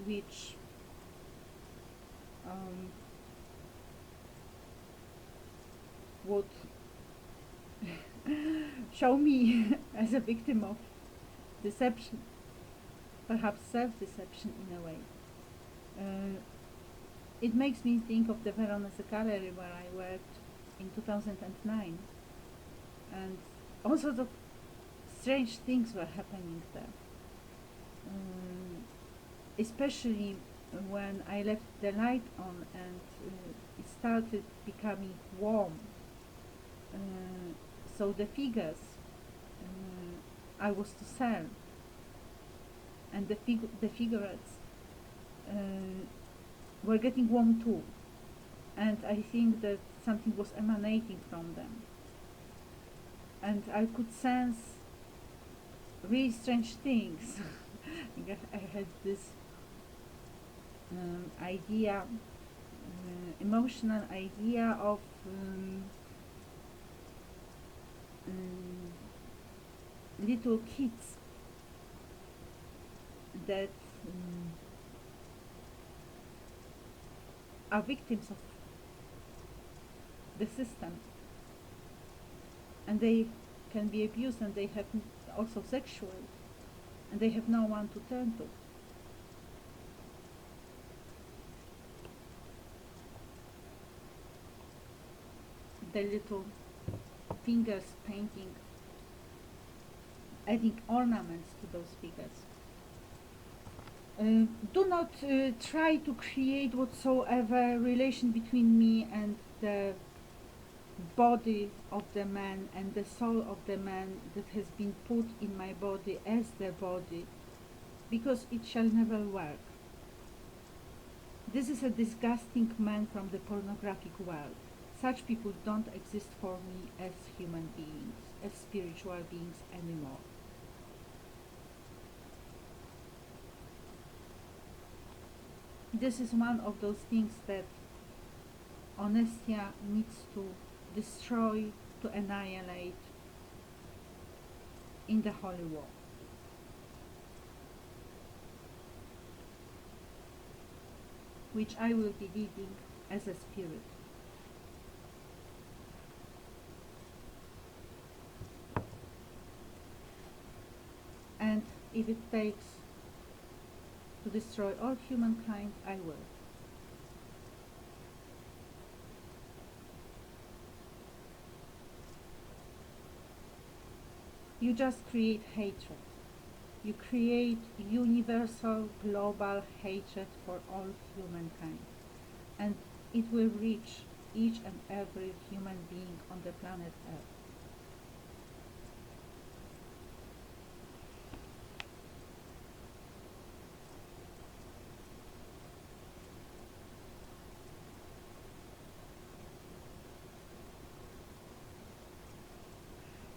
which would show me as a victim of deception, perhaps self-deception in a way. It makes me think of the Veronese gallery where I worked in 2009, and all sorts of strange things were happening there. um, especially when I left the light on and it started becoming warm. Uh, so the figures I was to sell and the figurines uh, were getting warm too, and I think that something was emanating from them, and I could sense really strange things. I had this idea, emotional idea of little kids that are victims of the system, and they can be abused, and they have also sexual, and they have no one to turn to. The little fingers painting, adding ornaments to those figures. Do not try to create whatsoever relation between me and the body of the man and the soul of the man that has been put in my body as the body, because it shall never work. This is a disgusting man from the pornographic world. Such people don't exist for me as human beings, as spiritual beings anymore. This is one of those things that Honestia needs to destroy, to annihilate in the Holy War. Which I will be leading as a spirit. And if it takes to destroy all humankind, I will. You just create hatred. You create universal, global hatred for all humankind. And it will reach each and every human being on the planet Earth.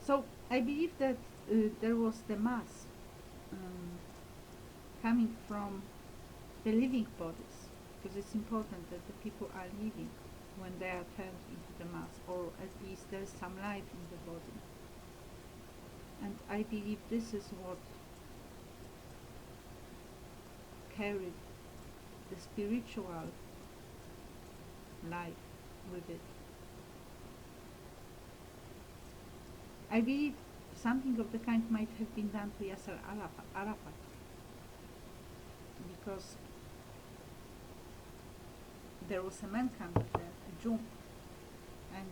So I believe that there was the mass coming from the living bodies, because it's important that the people are living when they are turned into the mass, or at least there's some life in the body. And I believe this is what carried the spiritual life with it. I believe something of the kind might have been done to Yasser Arafat, because there was a man coming there, a Jew, and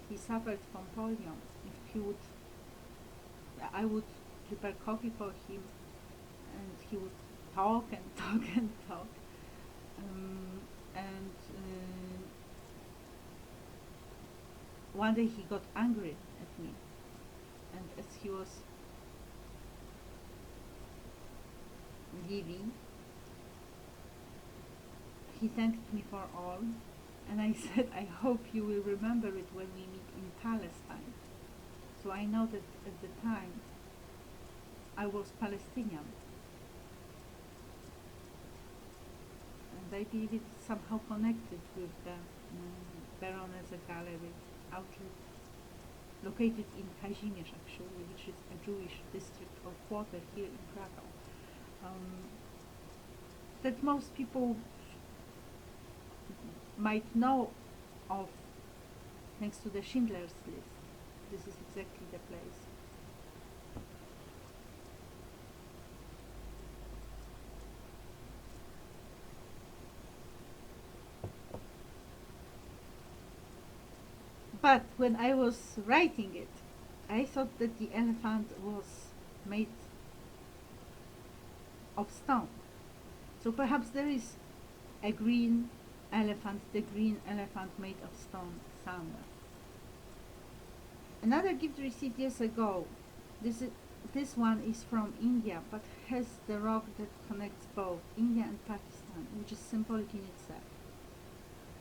he suffered from polio. If he would, I would prepare coffee for him, and he would talk and talk and talk, and one day he got angry at me, and as he was leaving, he thanked me for all, and I said, I hope you will remember it when we meet in Palestine. So I know that at the time I was Palestinian, and I believe it's somehow connected with the Baroness Gallery outlet located in Kazimierz, actually, which is a Jewish district or quarter here in Krakow, that most people might know of thanks to the Schindler's List. This is exactly the place. But when I was writing it, I thought that the elephant was made of stone. So perhaps there is a green elephant, the green elephant made of stone somewhere. Another gift received years ago. This one is from India, but has the rock that connects both India and Pakistan, which is symbolic in itself.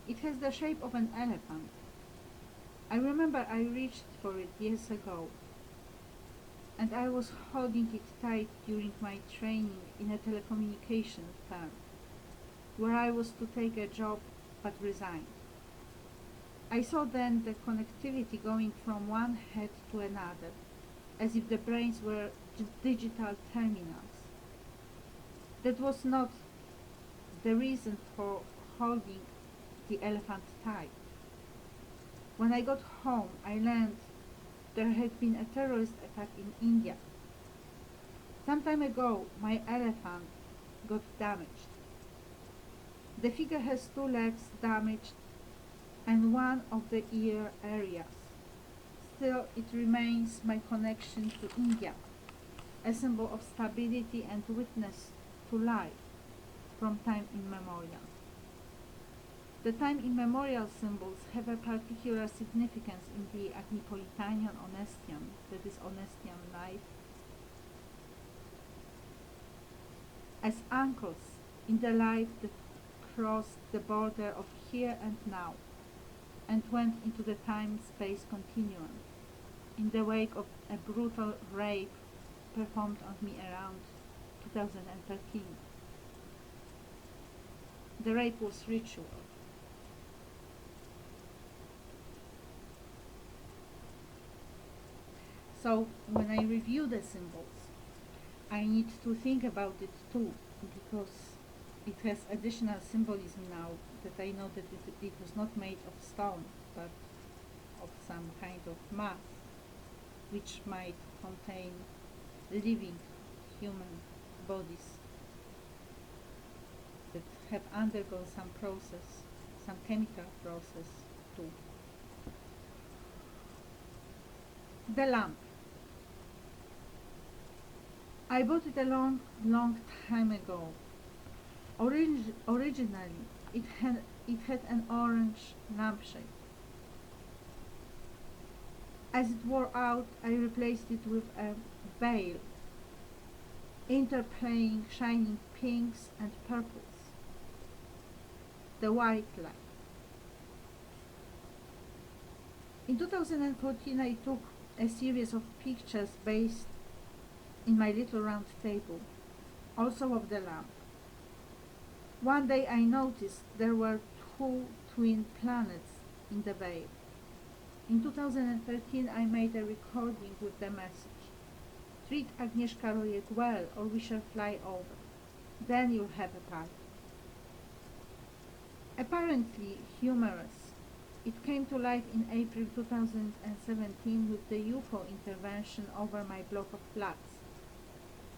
It has the shape of an elephant. I remember I reached for it years ago, and I was holding it tight during my training in a telecommunications firm, where I was to take a job but resigned. I saw then the connectivity going from one head to another, as if the brains were digital terminals. That was not the reason for holding the elephant tight. When I got home, I learned there had been a terrorist attack in India. Some time ago, my elephant got damaged. The figure has two legs damaged and one of the ear areas. Still, it remains my connection to India, a symbol of stability and witness to life from time immemorial. The time immemorial symbols have a particular significance in the Agnipolitanian Honestian, that is Honestian life, as anchors in the life that crossed the border of here and now and went into the time-space continuum in the wake of a brutal rape performed on me around 2013. The rape was ritual. So when I review the symbols, I need to think about it too, because it has additional symbolism now that I know that it was not made of stone, but of some kind of mass, which might contain living human bodies that have undergone some process, some chemical process too. The lamp. I bought it a long, long time ago. Originally, it had an orange lampshade. As it wore out, I replaced it with a veil, interplaying shining pinks and purples. The white light. In 2014, I took a series of pictures based in my little round table, also of the lamp. One day I noticed there were two twin planets in the veil. In 2013 I made a recording with the message: "Treat Agnieszka Rojek well or we shall fly over. Then you'll have a party." Apparently humorous, it came to life in April 2017 with the UFO intervention over my block of flats.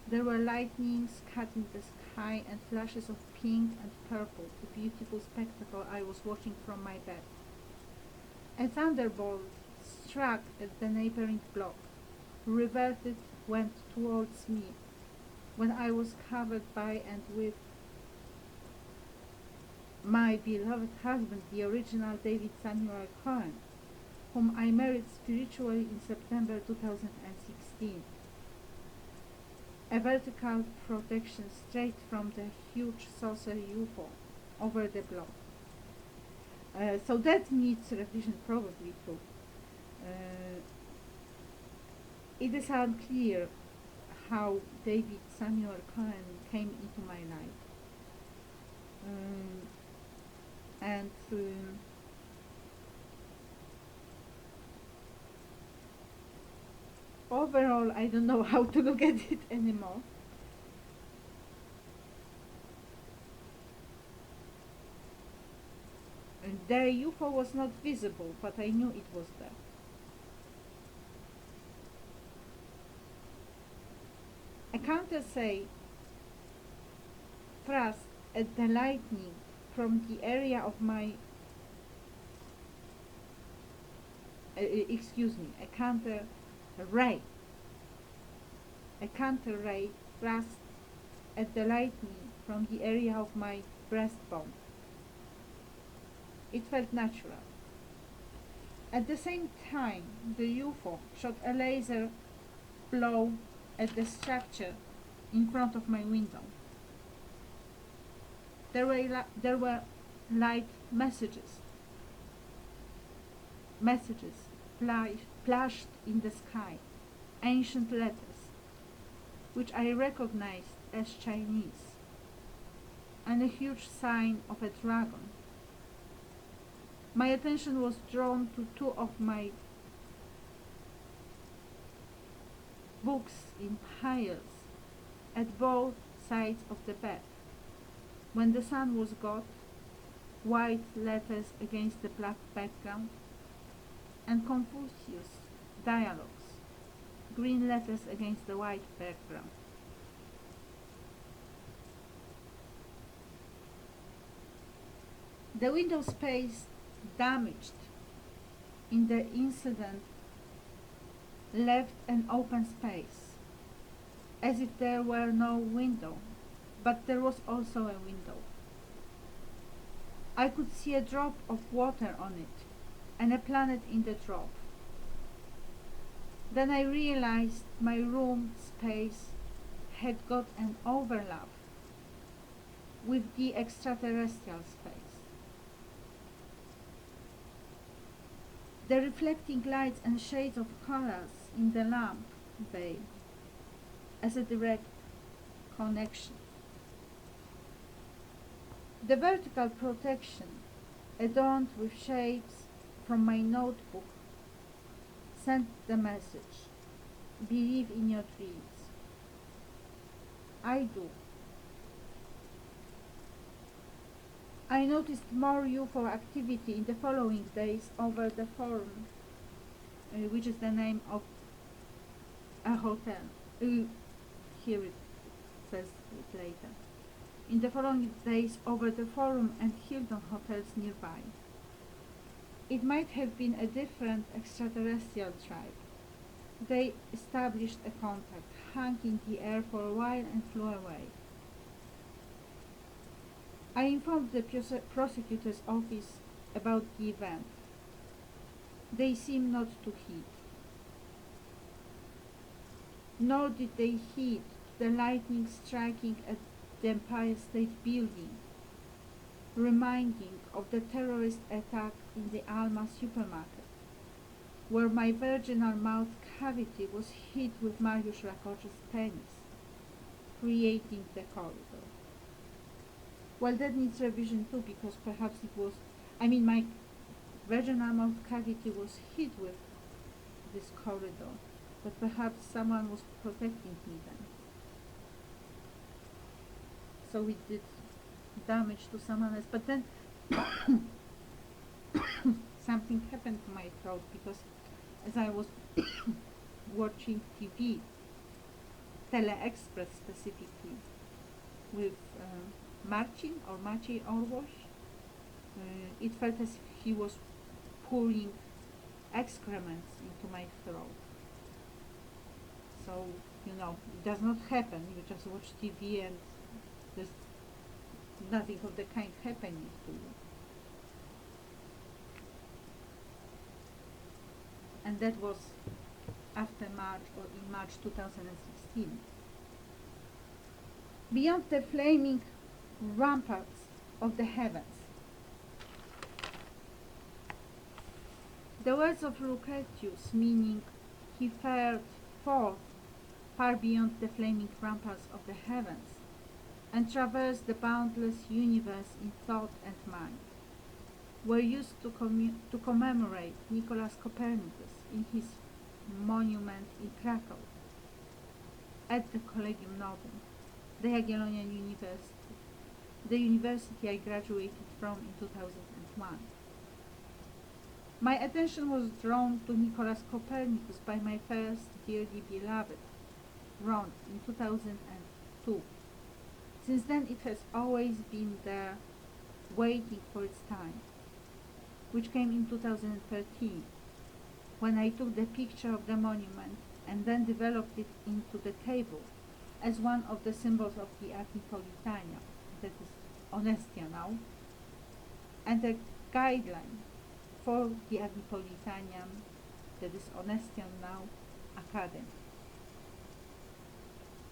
There were lightnings cutting the sky and flashes of pink and purple, the beautiful spectacle I was watching from my bed. A thunderbolt struck at the neighboring block, reverted, went towards me, when I was covered by and with my beloved husband, the original David Samuel Cohen, whom I married spiritually in September 2016. A vertical protection straight from the huge saucer UFO over the block. So that needs revision probably too. It is unclear how David Samuel Cohen came into my life. And overall, I don't know how to look at it anymore. And the UFO was not visible, but I knew it was there. A counter say thrust at the lightning from the area of my a counter ray thrust at the lightning from the area of my breastbone. It felt natural. At the same time, the UFO shot a laser blow at the structure in front of my window. There were light messages flashed in the sky, ancient letters, which I recognized as Chinese, and a huge sign of a dragon. My attention was drawn to two of my books in piles at both sides of the bed. When the sun was got, white letters against the black background, and Confucius dialogues, green letters against the white background. The window space damaged in the incident left an open space, as if there were no window, but there was also a window. I could see a drop of water on it, and a planet in the drop. Then I realized my room space had got an overlap with the extraterrestrial space. The reflecting lights and shades of colors in the lamp bay as a direct connection. The vertical protection, adorned with shapes from my notebook, sent the message: believe in your dreams. I do. I noticed more UFO activity in the following days over the forum, which is the name of a hotel. Here it says it later. In the following days over the Forum and Hilton hotels nearby. It might have been a different extraterrestrial tribe. They established a contact, hung in the air for a while and flew away. I informed the prosecutor's office about the event. They seemed not to heed. Nor did they heed the lightning striking at the Empire State Building, reminding of the terrorist attack in the Alma supermarket, where my virginal mouth cavity was hit with Mariusz Rakocz's penis, creating the corridor. Well, that needs revision too, because perhaps it was, my vaginal mouth cavity was hit with this corridor, but perhaps someone was protecting me then. So we did damage to someone else, but then something happened to my throat, because as I was watching TV, Tele-Express specifically, with Maciej Orłoś, it felt as if he was pouring excrements into my throat. So, it does not happen. You just watch TV and there's nothing of the kind happening to you. And that was after March, or in March 2016. Beyond the flaming ramparts of the heavens. The words of Lucretius, meaning he fared forth far beyond the flaming ramparts of the heavens, and traversed the boundless universe in thought and mind, were used to commemorate Nicholas Copernicus in his monument in Krakow, at the Collegium Novum, the Jagiellonian University, the university I graduated from in 2001. My attention was drawn to Nicholas Copernicus by my first dearly beloved, Ron, in 2002. Since then it has always been there, waiting for its time, which came in 2013, when I took the picture of the monument and then developed it into the table as one of the symbols of the Agnipolitania, that is Honestia now, and a guideline for the Agnipolitanian, that is Honestian now, Academy.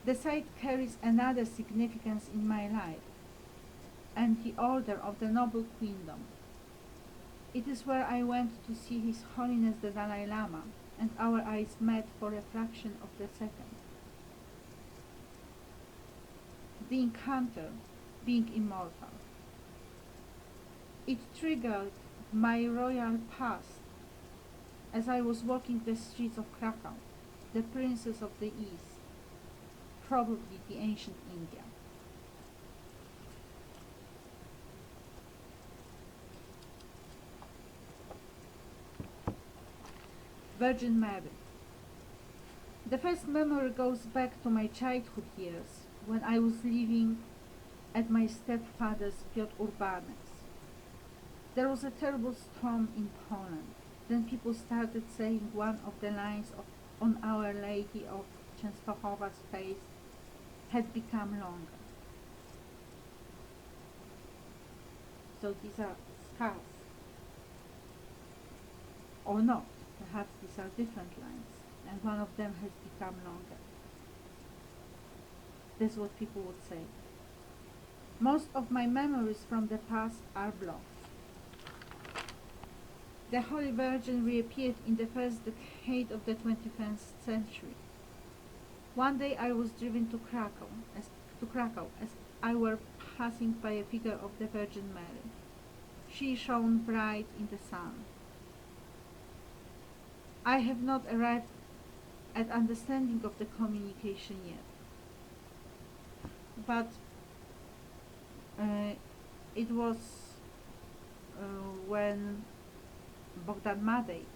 The site carries another significance in my life, and the Order of the Noble Queendom. It is where I went to see His Holiness the Dalai Lama, and our eyes met for a fraction of the second. The encounter being immortal. It triggered my royal past as I was walking the streets of Krakow, the princess of the East, probably the ancient India. Virgin Mary. The first memory goes back to my childhood years, when I was living at my stepfather's Piotr Urbanek's. There was a terrible storm in Poland. Then people started saying one of the lines on Our Lady of Częstochowa's face had become longer. So these are scars. Or not. Perhaps these are different lines, and one of them has become longer. That's what people would say. Most of my memories from the past are blocked. The Holy Virgin reappeared in the first decade of the 21st century. One day I was driven to Krakow as I were passing by a figure of the Virgin Mary. She shone bright in the sun. I have not arrived at understanding of the communication yet, but it was when Bogdan Madej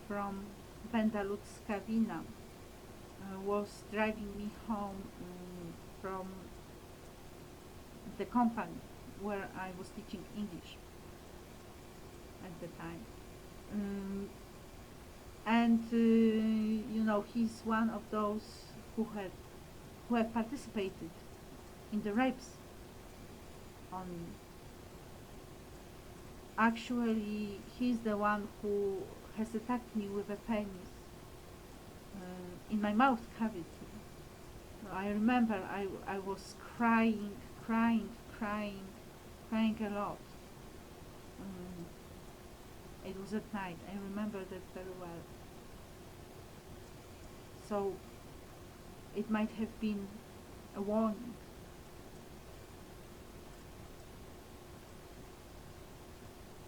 from Pendaludzka Wina was driving me home from the company where I was teaching English at the time. You know, he's one of those who have participated in the rapes on me. Actually, he's the one who has attacked me with a penis in my mouth cavity. I remember I was crying a lot. It was at night. I remember that very well. So it might have been a warning.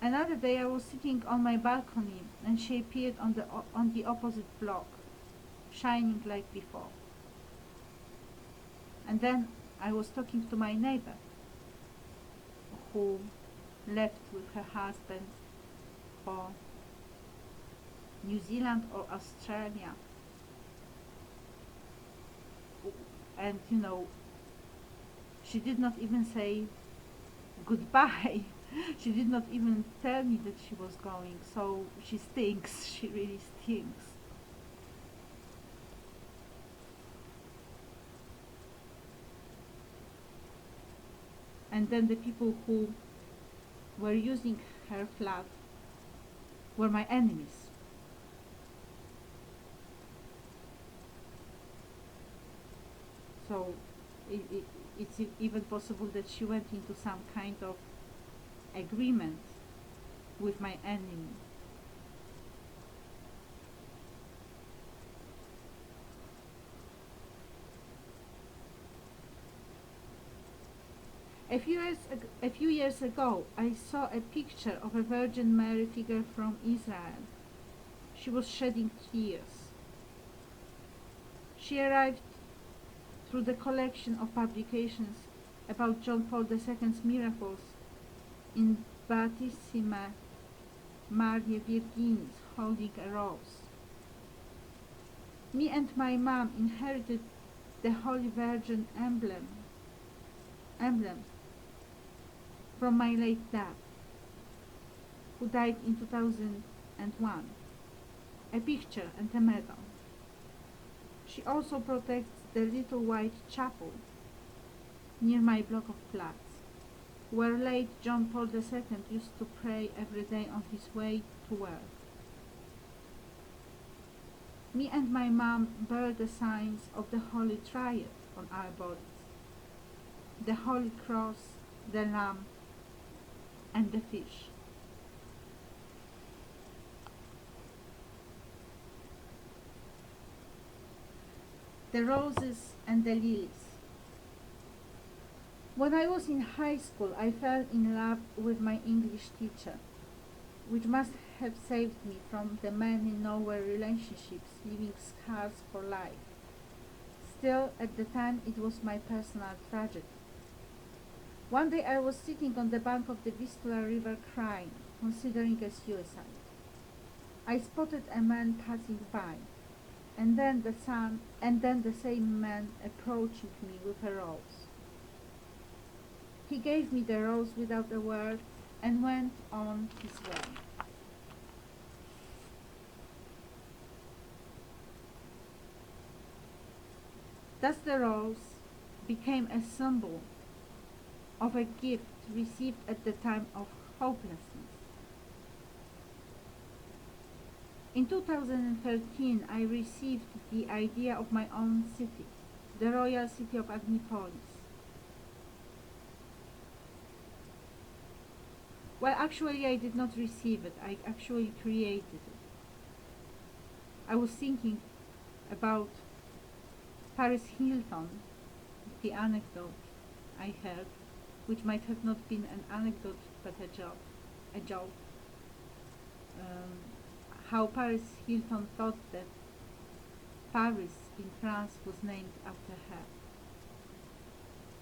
Another day I was sitting on my balcony and she appeared on the opposite block, shining like before. And then I was talking to my neighbor, who left with her husband for New Zealand or Australia. And you know, she did not even say goodbye. She did not even tell me that she was going, so she stinks. She really stinks. And then the people who were using her flat were my enemies. So it's even possible that she went into some kind of agreement with my enemy. A few years ago, I saw a picture of a Virgin Mary figure from Israel. She was shedding tears. She arrived through the collection of publications about John Paul II's miracles in Baptissima Mariae Virginis, holding a rose. Me and my mom inherited the Holy Virgin emblem from my late dad, who died in 2001, a picture and a medal. She also protects the little white chapel near my block of flats, where late John Paul II used to pray every day on his way to work. Me and my mom bear the signs of the Holy Triad on our bodies: the Holy Cross, the Lamb, and the fish. The roses and the lilies. When I was in high school, I fell in love with my English teacher, which must have saved me from the many nowhere relationships leaving scars for life. Still, at the time, it was my personal tragedy. One day I was sitting on the bank of the Vistula River crying, considering a suicide. I spotted a man passing by, and then the same man approaching me with a rose. He gave me the rose without a word and went on his way. Thus the rose became a symbol of a gift received at the time of hopelessness. In 2013, I received the idea of my own city, the royal city of Agnipolis. Well, actually, I did not receive it. I actually created it. I was thinking about Paris Hilton, the anecdote I heard, which might have not been an anecdote but a joke. How Paris Hilton thought that Paris in France was named after her.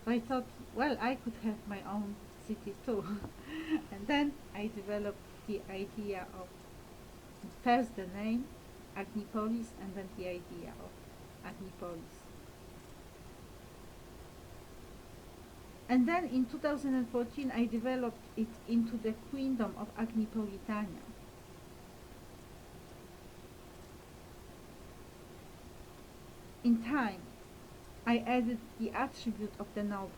So I thought, well, I could have my own city too. And then I developed the idea of first the name Agnipolis, and then the idea of Agnipolis. And then in 2014 I developed it into the Queendom of Agnipolitania. In time, I added the attribute of the noble.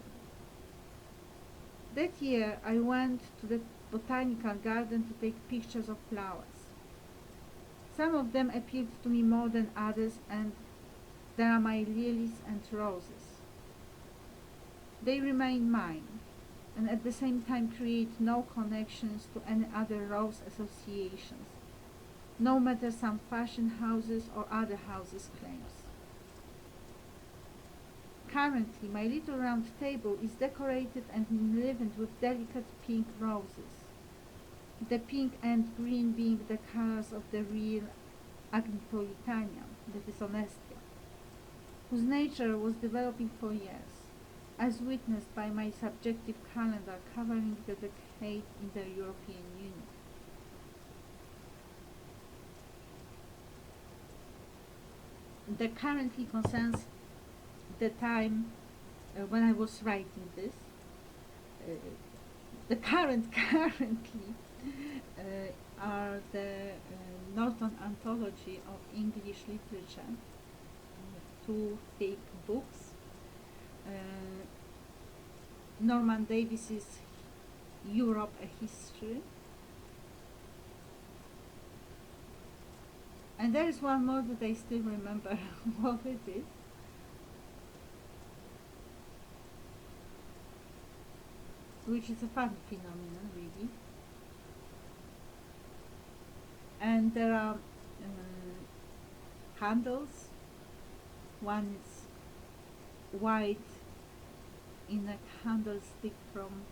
That year I went to the botanical garden to take pictures of flowers. Some of them appealed to me more than others, and there are my lilies and roses. They remain mine, and at the same time create no connections to any other rose associations, no matter some fashion houses or other houses' claims. Currently, my little round table is decorated and enlivened with delicate pink roses, the pink and green being the colors of the real Agnipolitania, that is Honestia, whose nature was developing for years, as witnessed by my subjective calendar covering the decade in the European Union. The currently concerns the time when I was writing this. The currently are the Norton Anthology of English Literature, two thick books. Norman Davis's Europe, a History. And there is one more that I still remember what it is. Which is a fun phenomenon, really. And there are candles. One is white in a candlestick from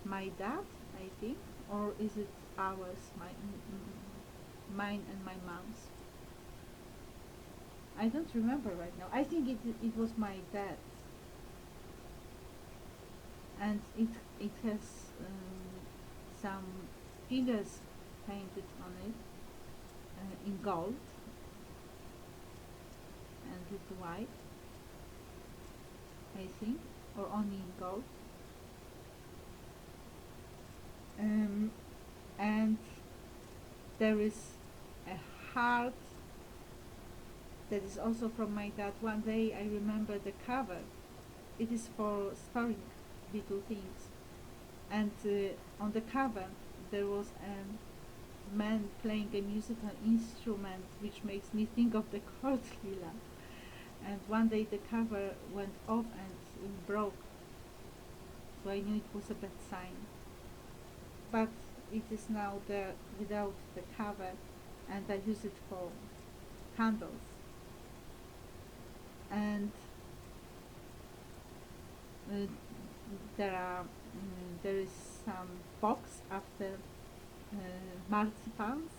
my dad, I think, or is it ours, mine and my mom's? I don't remember right now. I think it was my dad's, and it has some figures painted on it in gold and with white, I think, or only in gold. And there is a heart that is also from my dad. One day I remember the cover. It is for storing little things, and on the cover there was a man playing a musical instrument, which makes me think of the court lila. And one day the cover went off and broke, so I knew it was a bad sign. But it is now there without the cover, and I use it for candles. And there is some box after marcipans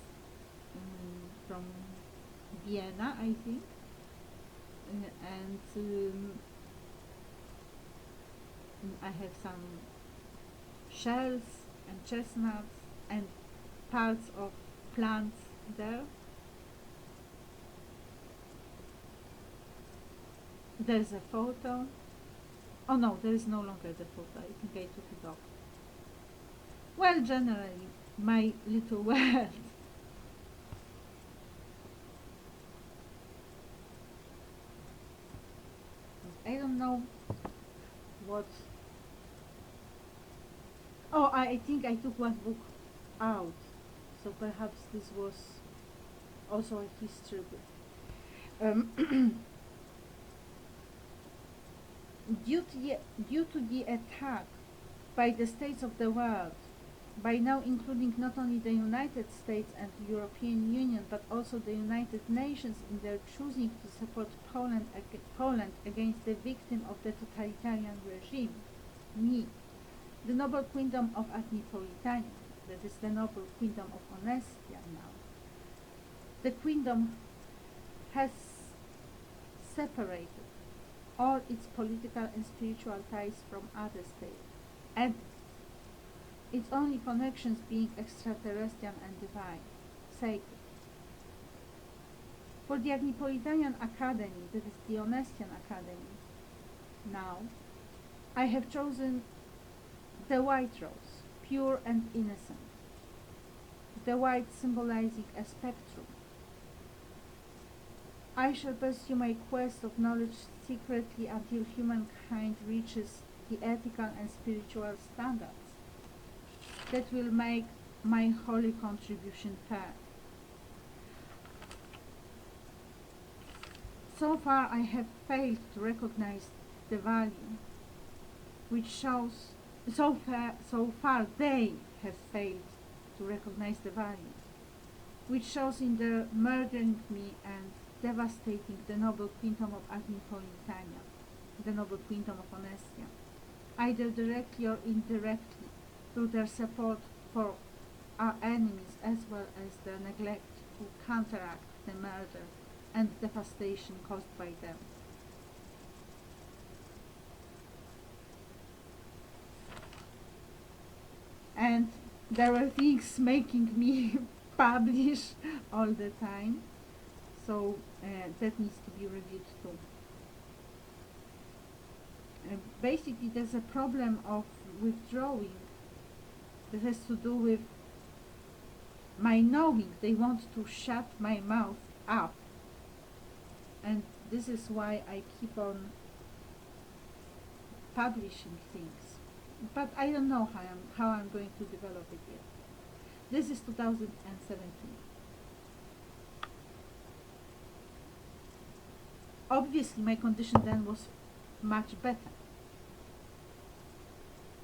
from Vienna, I think, and I have some shells and chestnuts and parts of plants there. There's a photo. Oh no, there is no longer the photo. I think I took it off. Well, generally, my little world. I don't know what. Oh, I think I took one book out, so perhaps this was also a history book. Due to the attack by the states of the world, by now including not only the United States and the European Union, but also the United Nations in their choosing to support Poland against the victim of the totalitarian regime, me, the noble queendom of Adnipolitania, that is the noble queendom of Honestian now. The queendom has separated all its political and spiritual ties from other states, and its only connections being extraterrestrial and divine, sacred. For the Adnipolitanian Academy, that is the Honestian Academy, now, I have chosen the white rose, pure and innocent, the white symbolizing a spectrum. I shall pursue my quest of knowledge secretly until humankind reaches the ethical and spiritual standards that will make my holy contribution fair. So far I have failed to recognize the value, which shows, so far they have failed to recognize the value, which shows in their murdering me and devastating the noble queendom of Adnipolitania, the noble queendom of Honestia, either directly or indirectly, through their support for our enemies as well as their neglect to counteract the murder and devastation caused by them. And there were things making me publish all the time, so that needs to be reviewed too. Basically, there's a problem of withdrawing that has to do with my knowing. They want to shut my mouth up, and this is why I keep on publishing things. But I don't know how I'm going to develop it yet. This is 2017. Obviously, my condition then was much better.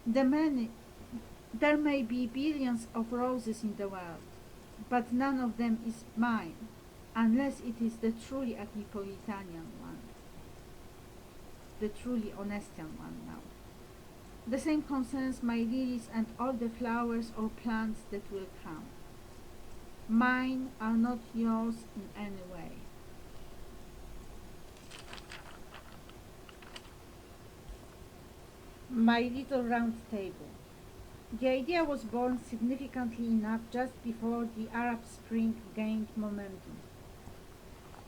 There may be billions of roses in the world, but none of them is mine, unless it is the truly Adnipolitanian one, the truly Honestian one now. The same concerns my lilies and all the flowers or plants that will come. Mine are not yours in any way. My little round table. The idea was born significantly enough just before the Arab Spring gained momentum.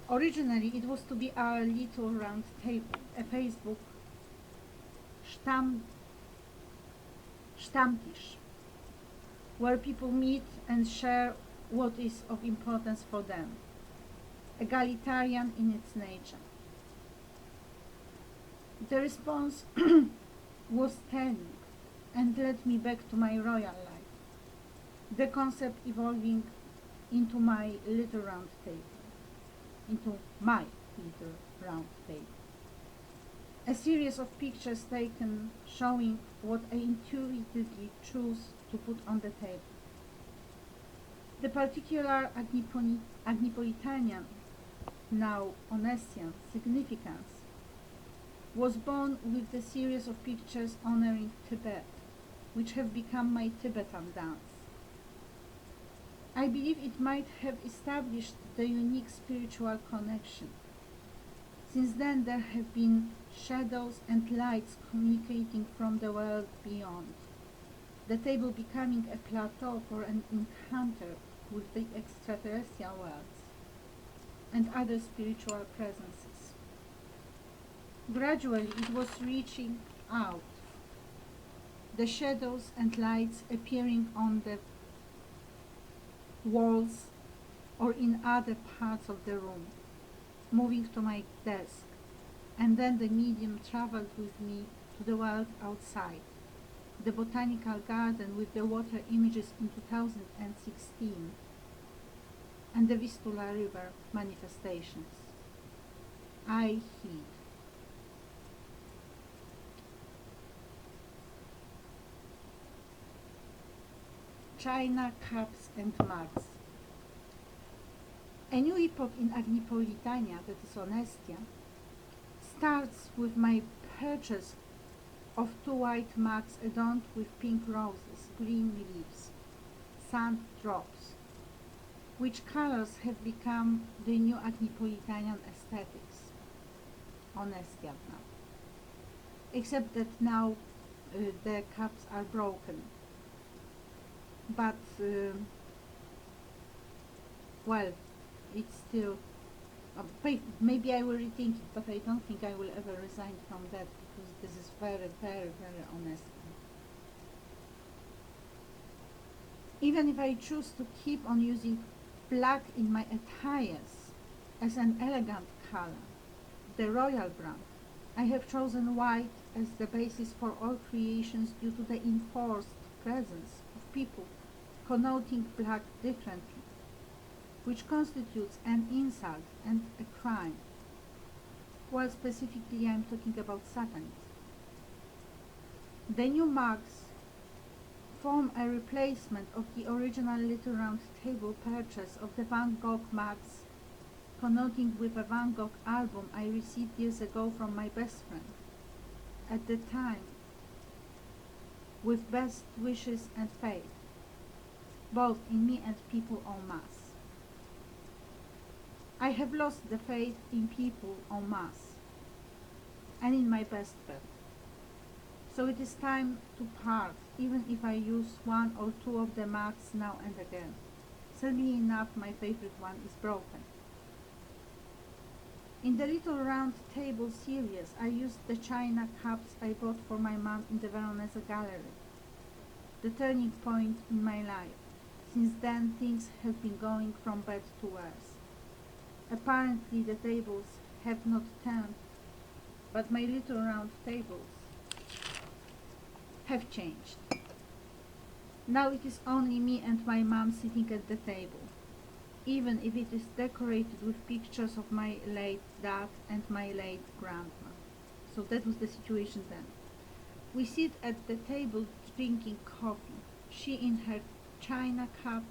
Originally, it was to be our little round table, a Facebook Stammtisch, where people meet and share what is of importance for them. egalitarian in its nature. The response was telling and led me back to my royal life, the concept evolving into my little round table, into my little round table. A series of pictures taken showing what I intuitively choose to put on the table. The particular Agnipolitanian, now Honestian, significance was born with the series of pictures honoring Tibet, which have become my Tibetan dance. I believe it might have established the unique spiritual connection. Since then there have been shadows and lights communicating from the world beyond, the table becoming a plateau for an encounter with the extraterrestrial worlds and other spiritual presences. Gradually it was reaching out, the shadows and lights appearing on the walls or in other parts of the room, moving to my desk, and then the medium traveled with me to the world outside, the botanical garden with the water images in 2016, and the Vistula River manifestations. I heed. China, cups and mugs. A new epoch in Agnipolitania, that is Honestia, starts with my purchase of 2 white mugs adorned with pink roses, green leaves, sand drops, which colors have become the new Agnipolitanian aesthetics, Honestia now. Except that now the cups are broken. But, well, it's still, maybe I will rethink it, but I don't think I will ever resign from that, because this is very, very, very honest. Even if I choose to keep on using black in my attires as an elegant color, the royal brand, I have chosen white as the basis for all creations due to the enforced presence of people connoting black differently, which constitutes an insult and a crime, while specifically I am talking about Satanism. The new mugs form a replacement of the original Little Round Table purchase of the Van Gogh mugs, connoting with a Van Gogh album I received years ago from my best friend, at the time, with best wishes and faith, both in me and people en masse. I have lost the faith in people en masse, and in my best friend. So it is time to part, even if I use 1 or 2 of the mugs now and again. Sadly enough, my favorite one is broken. In the Little Round Table series, I used the china cups I bought for my mom in the Veronese gallery, the turning point in my life. Since then, things have been going from bad to worse. Apparently, the tables have not turned, but my little round tables have changed. Now it is only me and my mom sitting at the table, even if it is decorated with pictures of my late dad and my late grandma. So that was the situation then. We sit at the table drinking coffee, she in her china cup,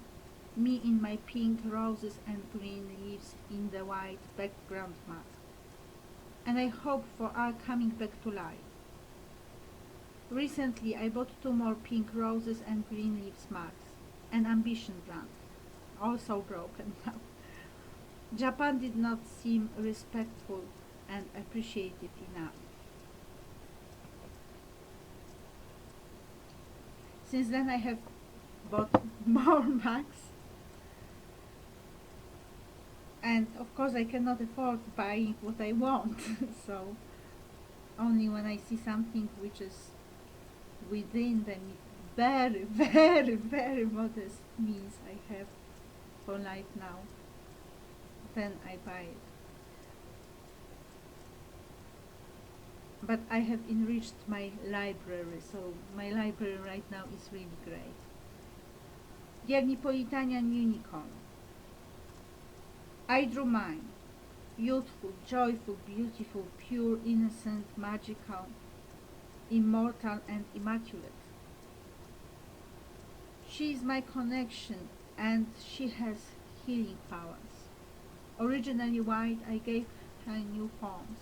me in my pink roses and green leaves in the white background mug. And I hope for our coming back to life. Recently I bought 2 more pink roses and green leaves mugs, an Ambition brand, also broken now. Japan did not seem respectful and appreciative enough. Since then I have bought more mugs, and of course I cannot afford buying what I want, so only when I see something which is within the very, very, very modest means I have for life now, then I buy it. But I have enriched my library, so my library right now is really great. The Agnipolitanian Unicorn. I drew mine. Youthful, joyful, beautiful, pure, innocent, magical, immortal and immaculate. She is my connection and she has healing powers. Originally white, I gave her new forms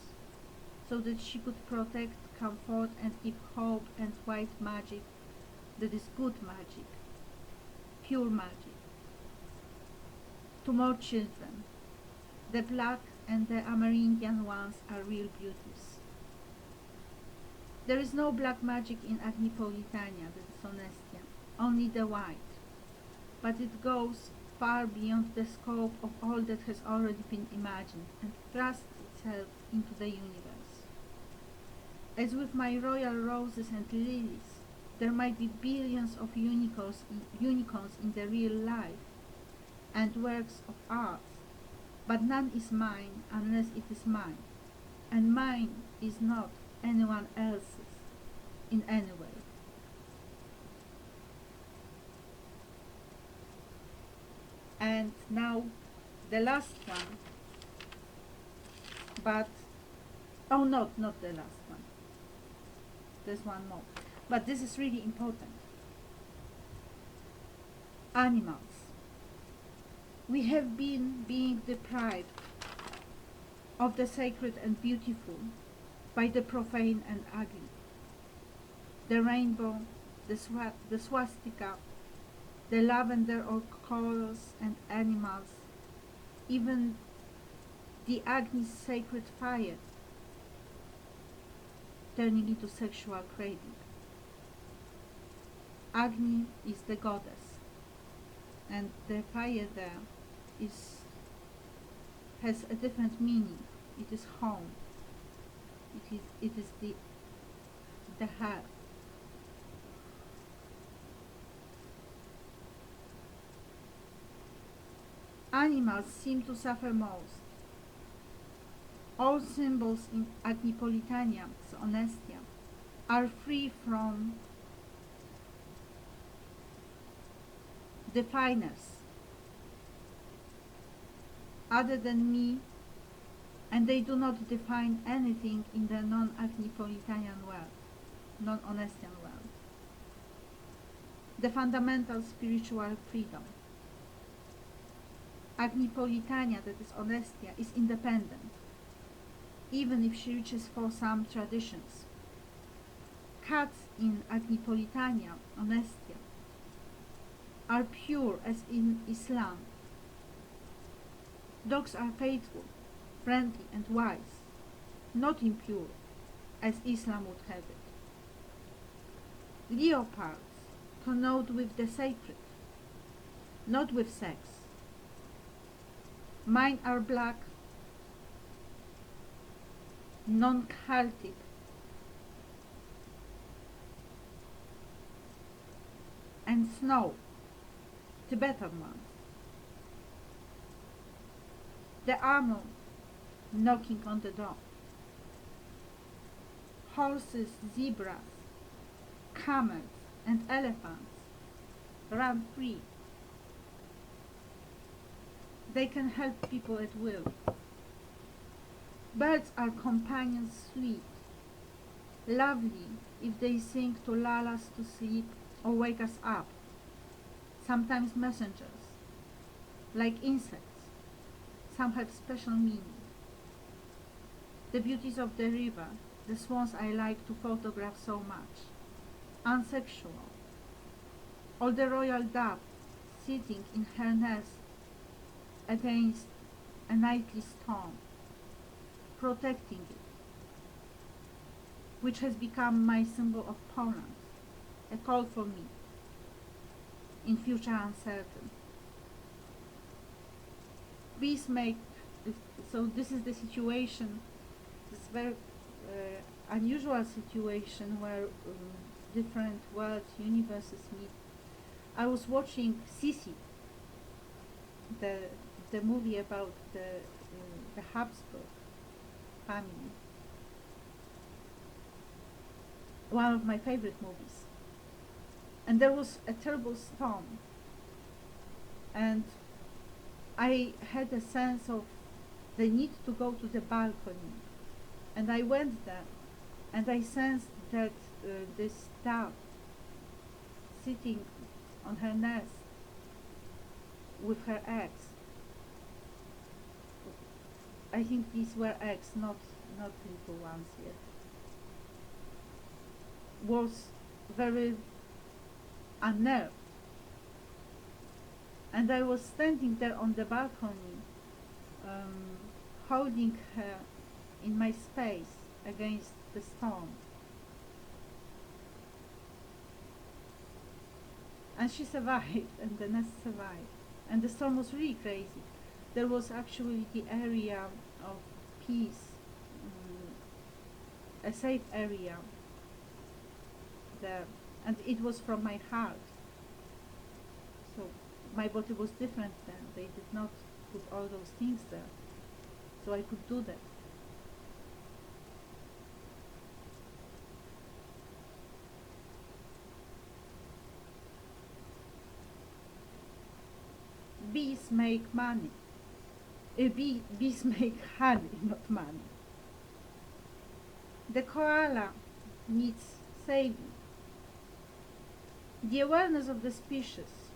so that she could protect, comfort and give hope and white magic that is good magic, pure magic. To more children, the black and the Amerindian ones are real beauties. There is no black magic in Agnipolitania, that is Honestian, only the white. But it goes far beyond the scope of all that has already been imagined and thrusts itself into the universe. As with my royal roses and lilies, there might be billions of unicorns in the real life and works of art, but none is mine unless it is mine, and mine is not anyone else's in any way. And now the last one, but not the last one. There's one more, but this is really important. Animals. We have been being deprived of the sacred and beautiful by the profane and ugly. The rainbow, the swastika, the lavender or colors and animals, even the Agni's sacred fire, turning into sexual craving. Agni is the goddess, and the fire there has a different meaning. It is home. It is the heart. Animals seem to suffer most. All symbols in Agnipolitania, Honestian, are free from definers other than me, and they do not define anything in the non-Agnipolitanian world, non-Honestian world. The fundamental spiritual freedom. Agnipolitania, that is Honestia, is independent, even if she reaches for some traditions. Cats in Agnipolitania, Honestia, are pure as in Islam. Dogs are faithful, friendly and wise, not impure as Islam would have it. Leopards connote with the sacred, not with sex. Mine are black, non-cultic, and snow, Tibetan ones. The armor knocking on the door. Horses, zebras, camels, and elephants run free. They can help people at will. Birds are companions sweet, lovely if they sing to lull us to sleep or wake us up. Sometimes messengers, like insects. Some have special meaning. The beauties of the river, the swans I like to photograph so much, unsexual. Or the royal dove sitting in her nest against a nightly storm, protecting it, which has become my symbol of Poland, a call for me in future uncertain. Bees make, so this is the situation, this very unusual situation where different worlds, universes meet. I was watching Sisi, the the movie about the Habsburg family. One of my favorite movies. And there was a terrible storm, and I had a sense of the need to go to the balcony, and I went there, and I sensed that this dove sitting on her nest with her eggs. I think these were eggs, not little ones yet. Was very unnerved, and I was standing there on the balcony, holding her in my space against the storm. And she survived, and the nest survived. And the storm was really crazy. There was actually the area of peace, a safe area there, and it was from my heart. So my body was different then. They did not put all those things there, so I could do that. Bees make money. Bees make honey, not money. The koala needs saving. The awareness of the species.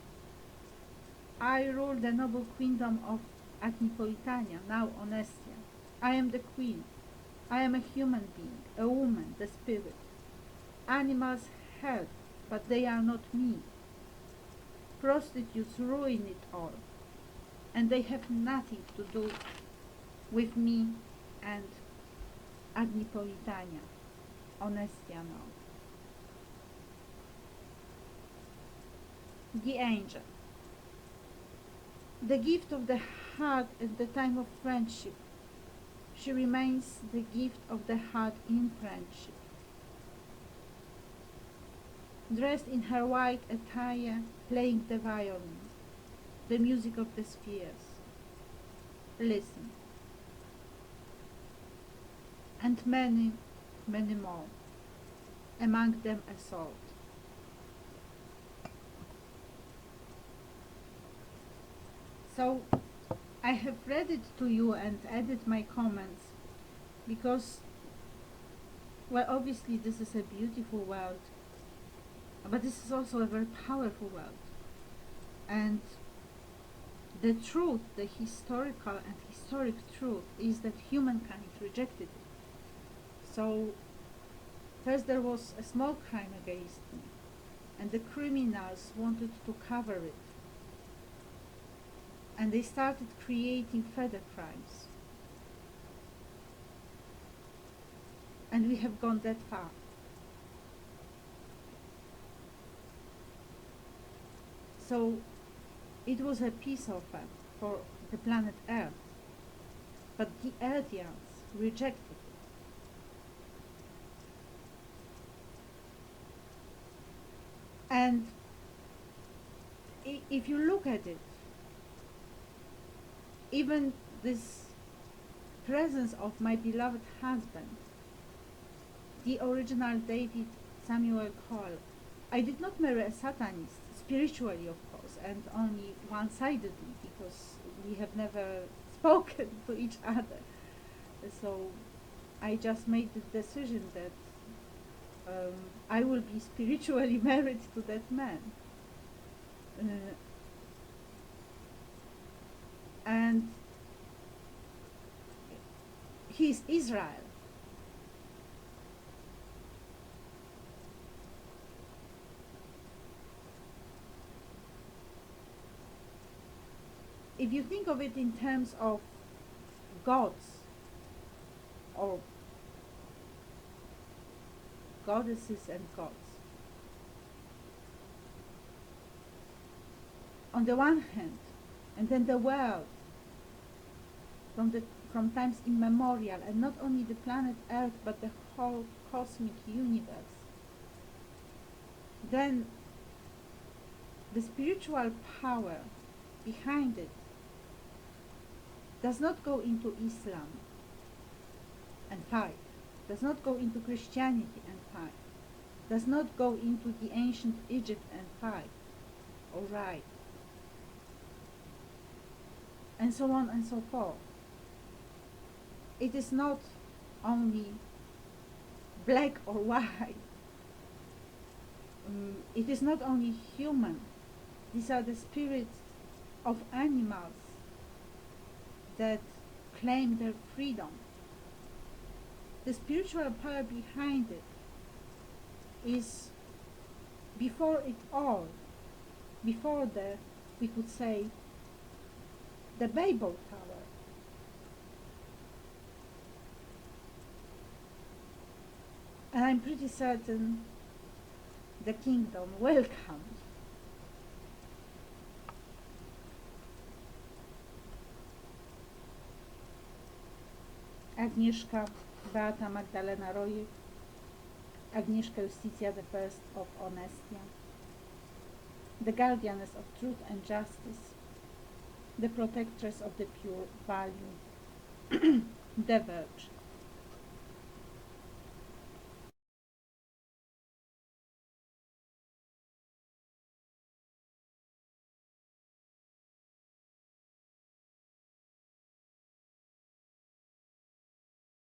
I rule the noble queendom of Agnipolitania, now Honestia. I am the queen. I am a human being, a woman, the spirit. Animals help, but they are not me. Prostitutes ruin it all, and they have nothing to do with me and Agnipolitania, Honestia now. The angel. The gift of the heart at the time of friendship. She remains the gift of the heart in friendship. Dressed in her white attire, playing the violin, the music of the spheres. Listen. And many, many more, among them assault. So I have read it to you and added my comments because, well, obviously this is a beautiful world, but this is also a very powerful world. And the truth, the historical and historic truth, is that humankind rejected it. So first there was a small crime against me, and the criminals wanted to cover it. And they started creating further crimes. And we have gone that far. So it was a peace offer for the planet Earth. But the Earthians rejected it. And if you look at it, even this presence of my beloved husband, the original David Samuel Cole, I did not marry a Satanist, spiritually of course, and only one-sidedly, because we have never spoken to each other. So I just made the decision that I will be spiritually married to that man. And he's Israel. If you think of it in terms of gods or goddesses and gods, on the one hand, and then the world from times immemorial, and not only the planet Earth but the whole cosmic universe, then the spiritual power behind it does not go into Islam and fight, does not go into Christianity and fight, does not go into the ancient Egypt and fight, alright, and so on and so forth. It is not only black or white. It is not only human. These are the spirits of animals that claim their freedom. The spiritual power behind it is, before it all, before the, we could say, the Babel Tower. And I'm pretty certain the kingdom welcomed Agnieszka Beata Magdalena Rojek, Agnieszka Justitia I of Honestian, the guardianess of truth and justice, the protectress of the pure value, the Virgin.